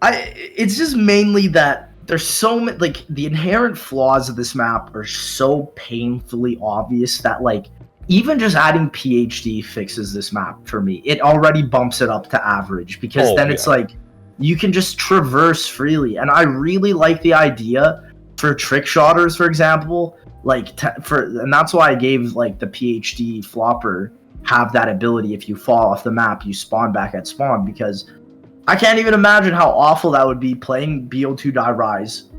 it's just mainly that there's so many, like the inherent flaws of this map are so painfully obvious that like even just adding PhD fixes this map for me. It already bumps it up to average, because then it's like you can just traverse freely. And I really like the idea for trick shotters, for example, like and that's why I gave like the PhD flopper have that ability. If you fall off the map, you spawn back at spawn, because I can't even imagine how awful that would be playing BO2 Die Rise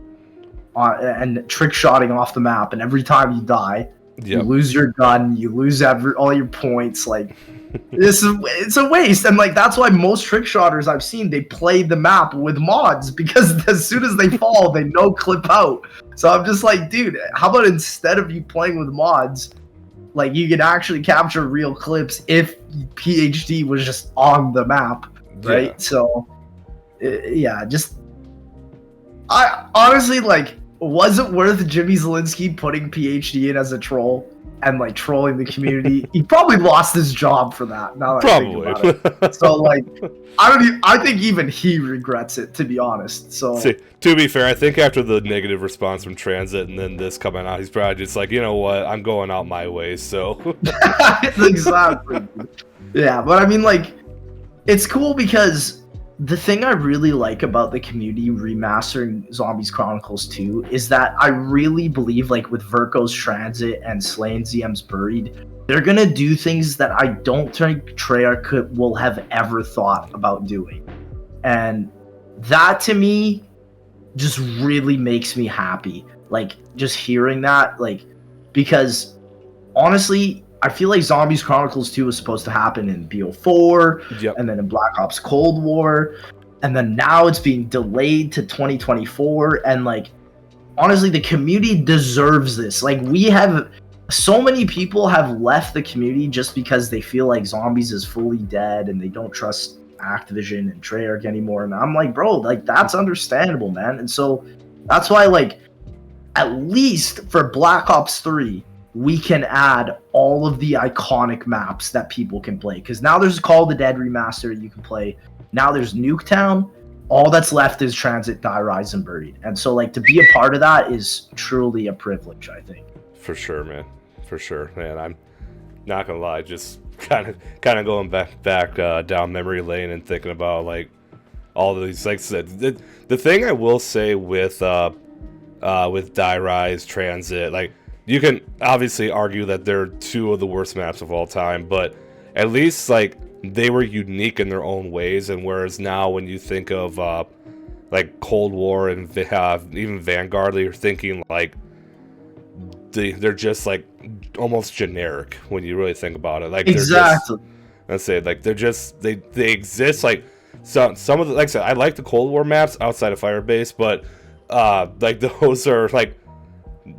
and trick shotting off the map, and every time you die, you lose your gun, you lose all your points. Like it's a waste. And like that's why most trick shotters I've seen, they play the map with mods, because as soon as they fall, they no clip out. So I'm just like, dude, how about instead of you playing with mods, like you can actually capture real clips if PhD was just on the map, right? Yeah. So yeah, just I honestly like, was it worth Jimmy Zielinski putting PhD in as a troll and like trolling the community? He probably lost his job for that. Now that I think about it. So like, I think even he regrets it, to be honest. So see, to be fair, I think after the negative response from Transit and then this coming out, he's probably just like, you know what, I'm going out my way. So exactly. Yeah, but I mean, like, it's cool because the thing I really like about the community remastering Zombies Chronicles 2 is that I really believe, like with Verko's Transit and Slain ZM's Buried, they're gonna do things that I don't think Treyarch will have ever thought about doing. And that to me just really makes me happy. Like just hearing that, like, because honestly, I feel like Zombies Chronicles 2 was supposed to happen in BO4, and then in Black Ops Cold War, and then now it's being delayed to 2024, and like, honestly, the community deserves this. Like, so many people have left the community just because they feel like Zombies is fully dead, and they don't trust Activision and Treyarch anymore, and I'm like, bro, like, that's understandable, man. And so, that's why, like, at least for Black Ops 3, we can add all of the iconic maps that people can play. Because now there's Call of the Dead Remastered you can play. Now there's Nuketown. All that's left is Transit, Die, Rise, and Buried. And so, like, to be a part of that is truly a privilege, I think. For sure, man. For sure, man. I'm not gonna lie, just kind of going back down memory lane and thinking about like all of these. Like I said, the thing I will say with Die, Rise, Transit, like you can obviously argue that they're two of the worst maps of all time, but at least like they were unique in their own ways. And whereas now when you think of like Cold War and even Vanguard, you're thinking like they're just like almost generic when you really think about it. Like exactly. Let's say like they exist. Like some of the, like I said, I like the Cold War maps outside of Firebase, but like those are like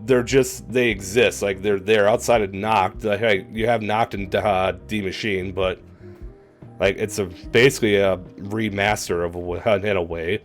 they exist. Like they're outside of Noct. Like, you have Noct and D Machine, but like it's basically a remaster of in a way.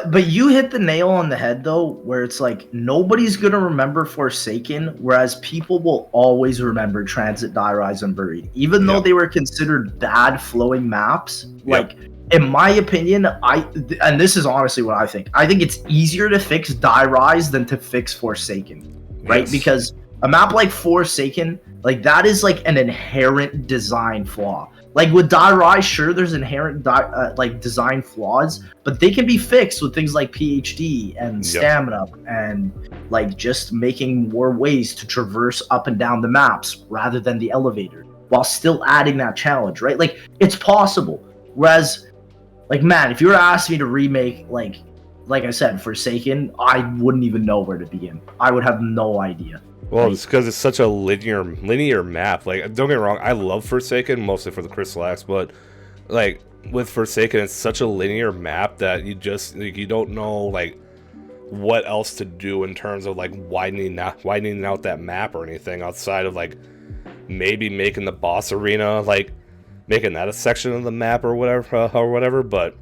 But you hit the nail on the head though, where it's like nobody's gonna remember Forsaken, whereas people will always remember Transit, Die, Rise, and Buried, even though they were considered bad flowing maps. Like in my opinion, and this is honestly what I think it's easier to fix Die, Rise than to fix Forsaken, right? Yes. Because a map like Forsaken, like that is like an inherent design flaw. Like with Die Rise, sure, there's inherent like design flaws, but they can be fixed with things like PhD and stamina and like just making more ways to traverse up and down the maps rather than the elevator, while still adding that challenge, right? Like it's possible. Whereas, like man, if you were to ask me to remake like I said, Forsaken, I wouldn't even know where to begin. I would have no idea. Well, it's because it's such a linear map. Like, don't get me wrong, I love Forsaken, mostly for the Crystal Axe, but, like, with Forsaken, it's such a linear map that you just, like, you don't know, like, what else to do in terms of, like, widening out that map or anything outside of, like, maybe making the boss arena, like, making that a section of the map or whatever, but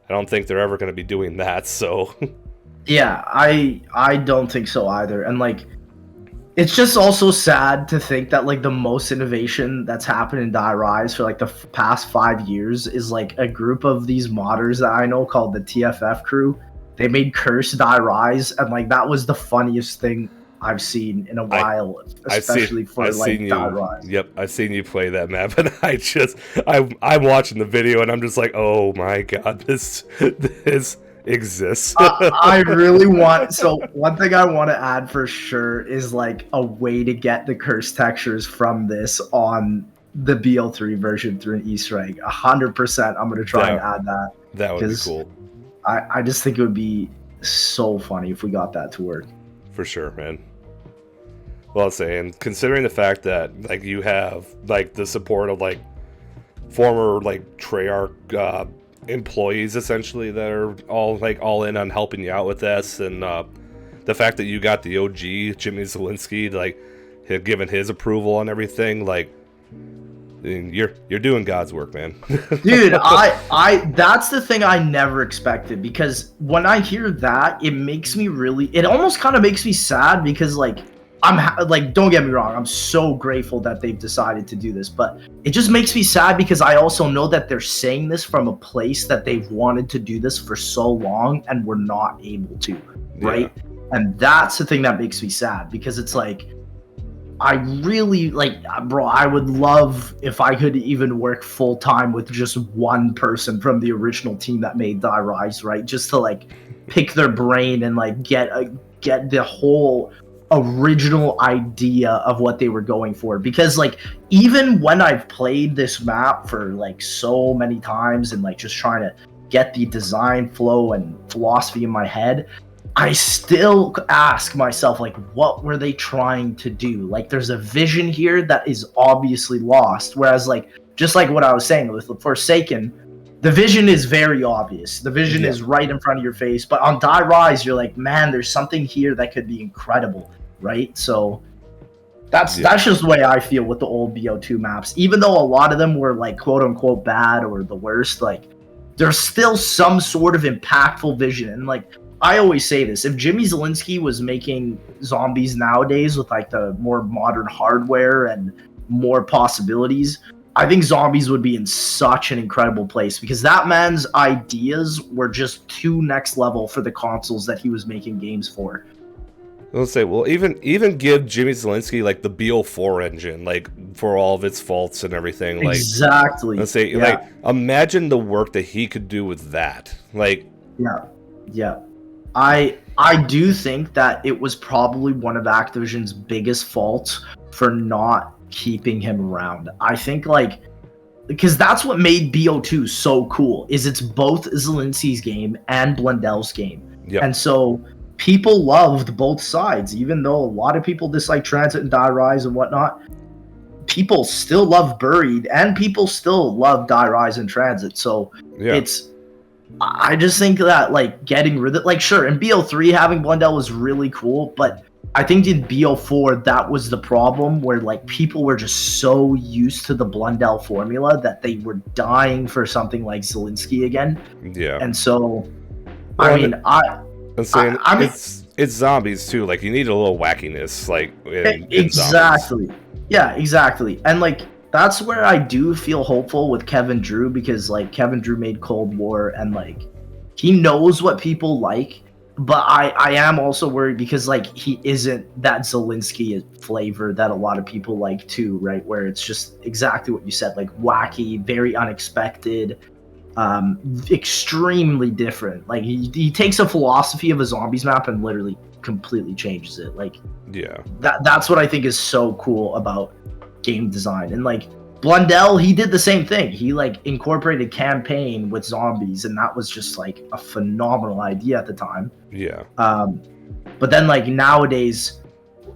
I don't think they're ever going to be doing that, so... Yeah, I don't think so either, and, like... It's just also sad to think that like the most innovation that's happened in Die Rise for like the past 5 years is like a group of these modders that I know called the TFF crew. They made Curse Die Rise, and like that was the funniest thing I've seen in a while, especially for like Die Rise. Yep, I've seen you play that map, and I'm watching the video, and I'm just like, oh my god, this exists. I really want, so one thing I want to add for sure is like a way to get the curse textures from this on the BL3 version through an Easter egg. 100% I'm going to try and add that. That would be cool. I just think it would be so funny if we got that to work. For sure, man. Well, I'll say, and considering the fact that like you have like the support of like former like Treyarch employees essentially that are all in on helping you out with this, and the fact that you got the OG Jimmy Zielinski like given his approval on everything, like you're doing God's work, man. Dude, I that's the thing I never expected, because when I hear that, it almost kind of makes me sad, because like like, don't get me wrong, I'm so grateful that they've decided to do this, but it just makes me sad because I also know that they're saying this from a place that they've wanted to do this for so long and were not able to, right? Yeah. And that's the thing that makes me sad, because it's like, I really, like, bro, I would love if I could even work full time with just one person from the original team that made Die Rise, right? Just to like pick their brain and like get the whole original idea of what they were going for. Because like even when I've played this map for like so many times and like just trying to get the design flow and philosophy in my head, I still ask myself, like, what were they trying to do? Like, there's a vision here that is obviously lost. Whereas, like, just like what I was saying with Forsaken, the vision is very obvious. The vision is right in front of your face. But on Die Rise, you're like, man, there's something here that could be incredible, right? So that's just the way I feel with the old BO2 maps. Even though a lot of them were, like, quote-unquote bad or the worst, like, there's still some sort of impactful vision. And, like, I always say this: if Jimmy Zielinski was making zombies nowadays with like the more modern hardware and more possibilities, I think zombies would be in such an incredible place, because that man's ideas were just too next level for the consoles that he was making games for. Let's say, well, even give Jimmy Zielinski like the BO4 engine, like for all of its faults and everything. Like, exactly. Let's say, like, imagine the work that he could do with that. Like, yeah. I do think that it was probably one of Activision's biggest faults for not keeping him around. I think, like, because that's what made BO2 so cool, is it's both Zielinski's game and Blundell's game. Yep. And so people loved both sides, even though a lot of people dislike Transit and Die Rise and whatnot. People still love Buried, and people still love Die Rise and Transit. So I just think that, like, getting rid of, like, sure, in BO3 having Blundell was really cool, but I think in BO4 that was the problem, where like people were just so used to the Blundell formula that they were dying for something like Zielinski again. Yeah. And so, well, I mean, it's zombies too. Like, you need a little wackiness, like in exactly. Zombies. Yeah, exactly. And like that's where I do feel hopeful with Kevin Drew, because like Kevin Drew made Cold War, and like he knows what people like. But I am also worried because, like, he isn't that Zielinski flavor that a lot of people like too, right? Where it's just exactly what you said, like wacky, very unexpected, extremely different. Like he takes a philosophy of a zombies map and literally completely changes it. Like, that's what I think is so cool about game design. And like Blundell, he did the same thing. He like incorporated campaign with zombies, and that was just like a phenomenal idea at the time. Yeah. But then like nowadays,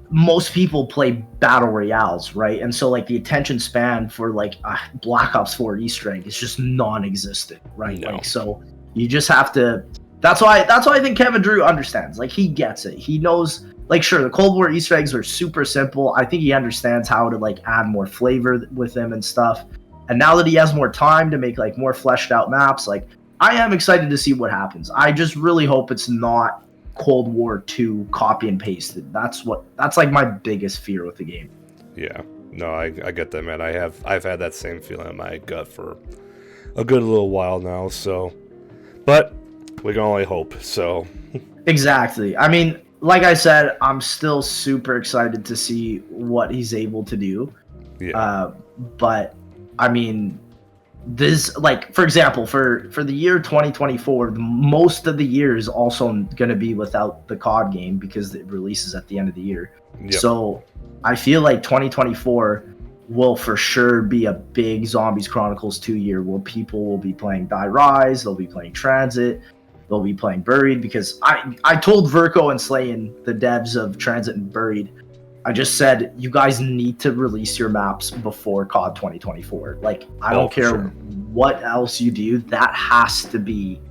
most people play battle royales, right? And so like the attention span for like a Black Ops 4 Easter egg is just non-existent, right? No. Like, so you just have to. That's why I think Kevin Drew understands. Like, he gets it. He knows. Like, sure, the Cold War Easter eggs are super simple. I think he understands how to like add more flavor with them and stuff. And now that he has more time to make like more fleshed out maps, like I am excited to see what happens. I just really hope it's not Cold War 2 copy and pasted. That's like my biggest fear with the game. Yeah. No, I get that, man. I've had that same feeling in my gut for a good little while now, so but we can only hope. So exactly. I mean, like I said, I'm still super excited to see what he's able to do. Yeah. But I mean, this, like, for example, for the year 2024, most of the year is also going to be without the COD game because it releases at the end of the year. Yep. So I feel like 2024 will for sure be a big Zombies Chronicles 2 year, where people will be playing Die Rise, they'll be playing Transit, they'll be playing Buried, because I told Verco and Slayin, the devs of Transit and Buried, I just said, you guys need to release your maps before COD 2024. Like, I don't care what else you do, that has to be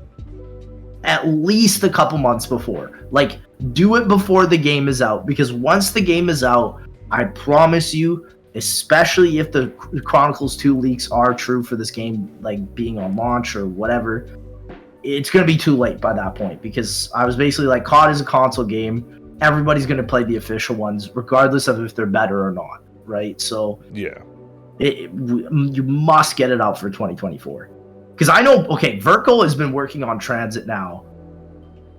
at least a couple months before. Like, do it before the game is out, because once the game is out, I promise you, especially if the Chronicles 2 leaks are true for this game, like being on launch or whatever, it's going to be too late by that point, because I was basically like, COD is a console game. Everybody's going to play the official ones, regardless of if they're better or not, right? So yeah, you must get it out for 2024. Because I know, okay, Verco has been working on Transit now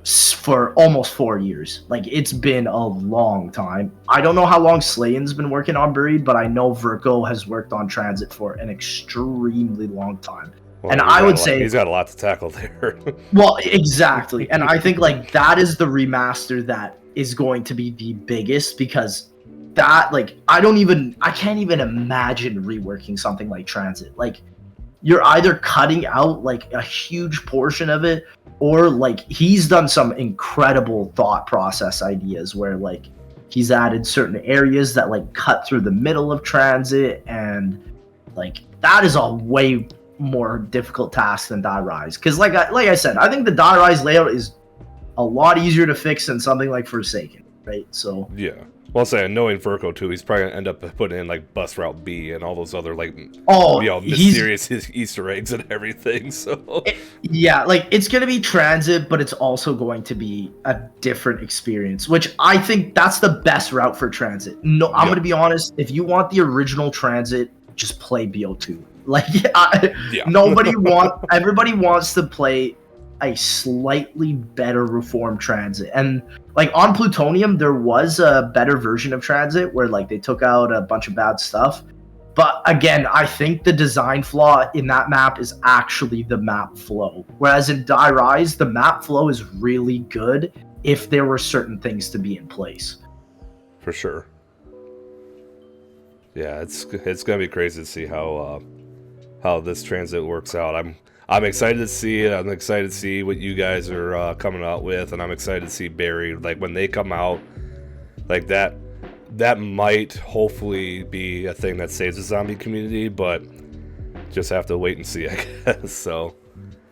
for almost 4 years. Like, it's been a long time. I don't know how long Slayin's been working on Buried, but I know Verco has worked on Transit for an extremely long time. Well, and I would say he's got a lot to tackle there. Well, exactly. And I think like that is the remaster that is going to be the biggest, because that, like, I can't even imagine reworking something like Transit. Like, you're either cutting out like a huge portion of it, or like he's done some incredible thought process ideas where like he's added certain areas that like cut through the middle of Transit, and like that is a way more difficult task than Die Rise. Because like I said, I think the Die Rise layout is a lot easier to fix than something like Forsaken, right? So yeah, Well, I'm saying, knowing Furco too, he's probably gonna end up putting in like bus route B and all those other like mysterious Easter eggs and everything. So yeah, like it's gonna be transit, but it's also going to be a different experience, which I think that's the best route for transit. No, I'm gonna be honest. If you want the original transit, just play BO2. Like everybody wants to play a slightly better reformed transit, and like on Plutonium there was a better version of transit where like they took out a bunch of bad stuff, but again I think the design flaw in that map is actually the map flow, whereas in Die Rise the map flow is really good if there were certain things to be in place. For sure. Yeah, it's gonna be crazy to see how this transit works out. I'm excited to see it. I'm excited to see what you guys are coming out with, and I'm excited to see Buried. Like when they come out, like that might hopefully be a thing that saves the zombie community, but just have to wait and see, I guess. So.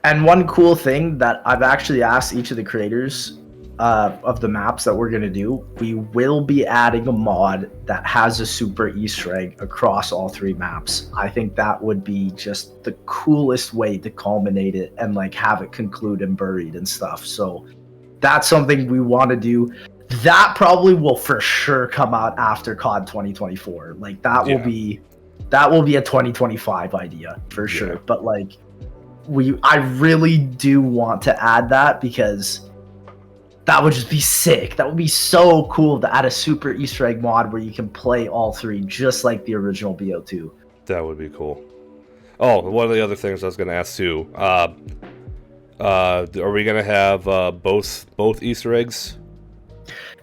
And one cool thing that I've actually asked each of the creators of the maps that we're going to do, we will be adding a mod that has a super Easter egg across all 3 maps. I think that would be just the coolest way to culminate it and like have it conclude in Buried and stuff. So that's something we want to do. That probably will for sure come out after COD 2024. Like that will be a 2025 idea for sure. But like I really do want to add that because that would just be sick. That would be so cool to add a super Easter egg mod where you can play all 3 just like the original BO2. That would be cool. Oh, one of the other things I was going to ask too. Are we going to have both Easter eggs?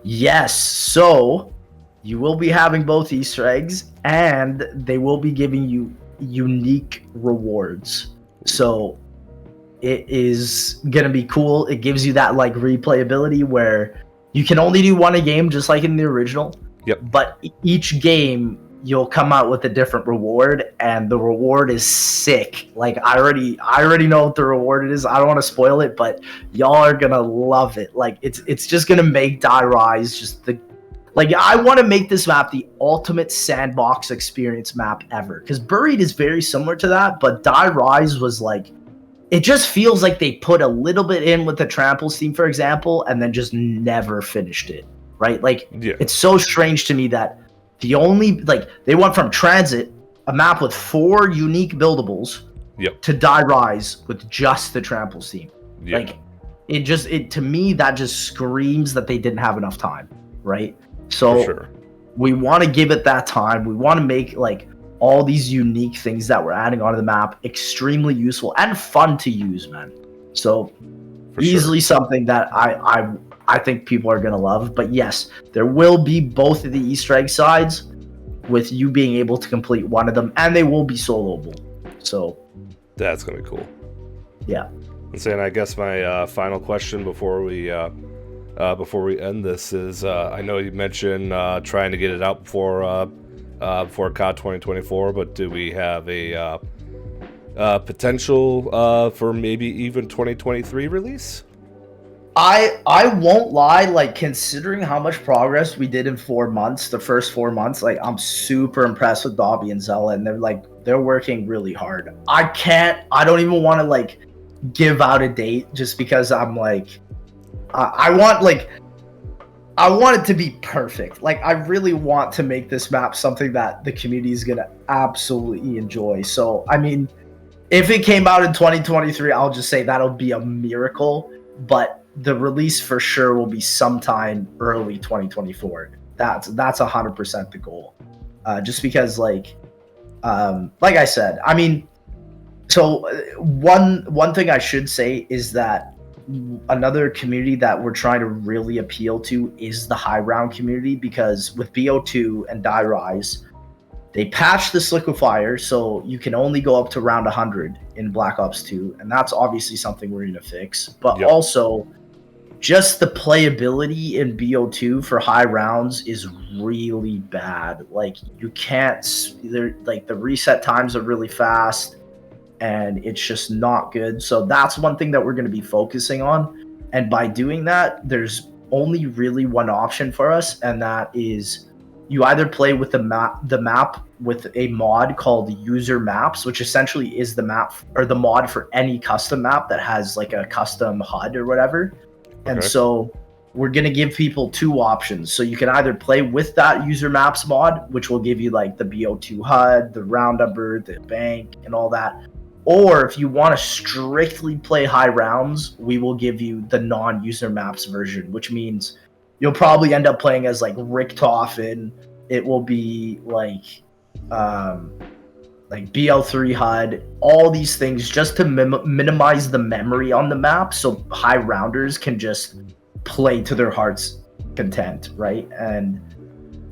Yes. So you will be having both Easter eggs, and they will be giving you unique rewards. So it is gonna be cool. It gives you that like replayability where you can only do one a game, just like in the original. Yep. But each game you'll come out with a different reward, and the reward is sick. Like I already know what the reward is. I don't want to spoil it, but y'all are gonna love it. Like it's just gonna make Die Rise just the like I want to make this map the ultimate sandbox experience map ever. Because Buried is very similar to that, but Die Rise was like, it just feels like they put a little bit in with the trample theme, for example, and then just never finished it, right? Like, It's so strange to me that the only, like, they went from Transit, a map with 4 unique buildables, to Die Rise with just the trample theme. Like, to me, that just screams that they didn't have enough time, right? So, we want to give it that time. We want to make, like, all these unique things that we're adding onto the map extremely useful and fun to use, man. So easily something that I think people are gonna love. But yes, there will be both of the Easter egg sides with you being able to complete one of them, and they will be soloable. So that's gonna be cool. Yeah. And saying, I guess my final question before we end this is, I know you mentioned trying to get it out before COD 2024, but do we have a potential for maybe even 2023 release? I won't lie, like considering how much progress we did in 4 months, the first 4 months, like I'm super impressed with Dobby and Zella, and they're working really hard. I don't even want to like give out a date just because I'm like I want it to be perfect. Like, I really want to make this map something that the community is going to absolutely enjoy. So, I mean, if it came out in 2023, I'll just say that'll be a miracle. But the release for sure will be sometime early 2024. That's 100% the goal. Just because, like I said, I mean, so one thing I should say is that another community that we're trying to really appeal to is the high round community, because with BO2 and Die Rise, they patched this liquefier so you can only go up to round 100 in Black Ops 2, and that's obviously something we're going to fix. But also, just the playability in BO2 for high rounds is really bad. Like, you can't, like the reset times are really fast, and it's just not good. So that's one thing that we're going to be focusing on. And by doing that, there's only really one option for us, and that is you either play with the map with a mod called user maps, which essentially is the map or the mod for any custom map that has like a custom HUD or whatever. And so we're going to give people two options. So you can either play with that user maps mod, which will give you like the BO2 HUD, the round number, the bank, and all that. Or if you want to strictly play high rounds, we will give you the non-user maps version, which means you'll probably end up playing as like Richtofen. It will be like BL3 HUD, all these things just to minimize the memory on the map so high rounders can just play to their heart's content, right? And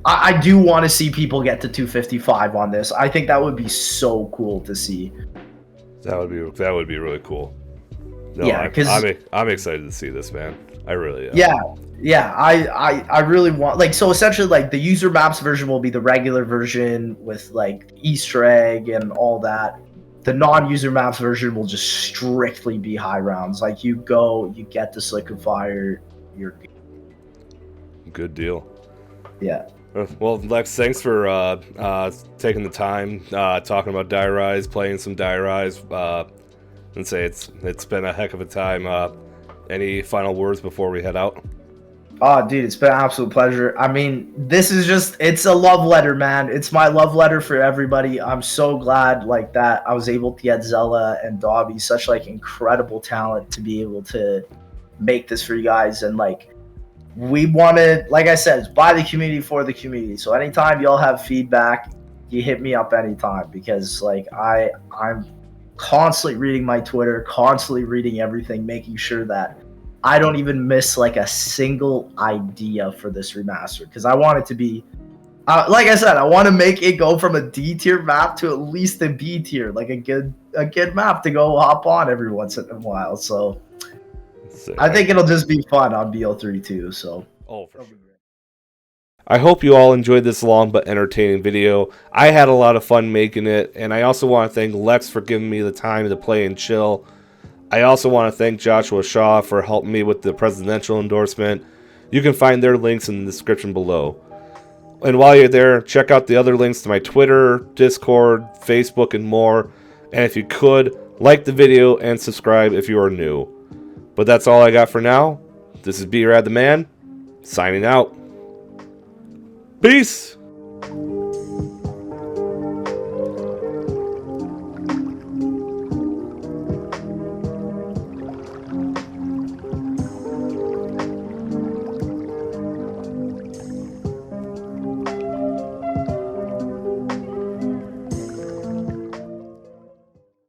I do want to see people get to 255 on this. I think that would be so cool to see. That would be really cool. No, yeah, because I'm excited to see this, man. I really am. Yeah, I really want, like, so essentially like the user maps version will be the regular version with like Easter egg and all that. The non-user maps version will just strictly be high rounds. Like you go, you get the Slick of Fire, you're good deal. Yeah. Well, Lex, thanks for taking the time talking about Die Rise, playing some Die Rise, and say it's been a heck of a time. Any final words before we head out? Oh, dude, it's been an absolute pleasure. I mean, this is just, it's a love letter, man. It's my love letter for everybody. I'm so glad like that I was able to get Zella and Dobby, such like incredible talent, to be able to make this for you guys. And like, we wanted, like I said, it's by the community for the community. So anytime y'all have feedback, you hit me up anytime, because like I'm constantly reading my Twitter, constantly reading everything, making sure that I don't even miss like a single idea for this remaster, because I want it to be, like I said, I want to make it go from a D tier map to at least a B tier, like a good map to go hop on every once in a while. So I think it'll just be fun on BO3 too. So for sure. I hope you all enjoyed this long but entertaining video. I had a lot of fun making it, and I also want to thank Lex for giving me the time to play and chill. I also want to thank Joshua Shaw for helping me with the presidential endorsement. You can find their links in the description below. And while you're there, check out the other links to my Twitter, Discord, Facebook, and more. And if you could, like the video and subscribe if you are new. But that's all I got for now. This is B-RAD the Man, signing out. Peace!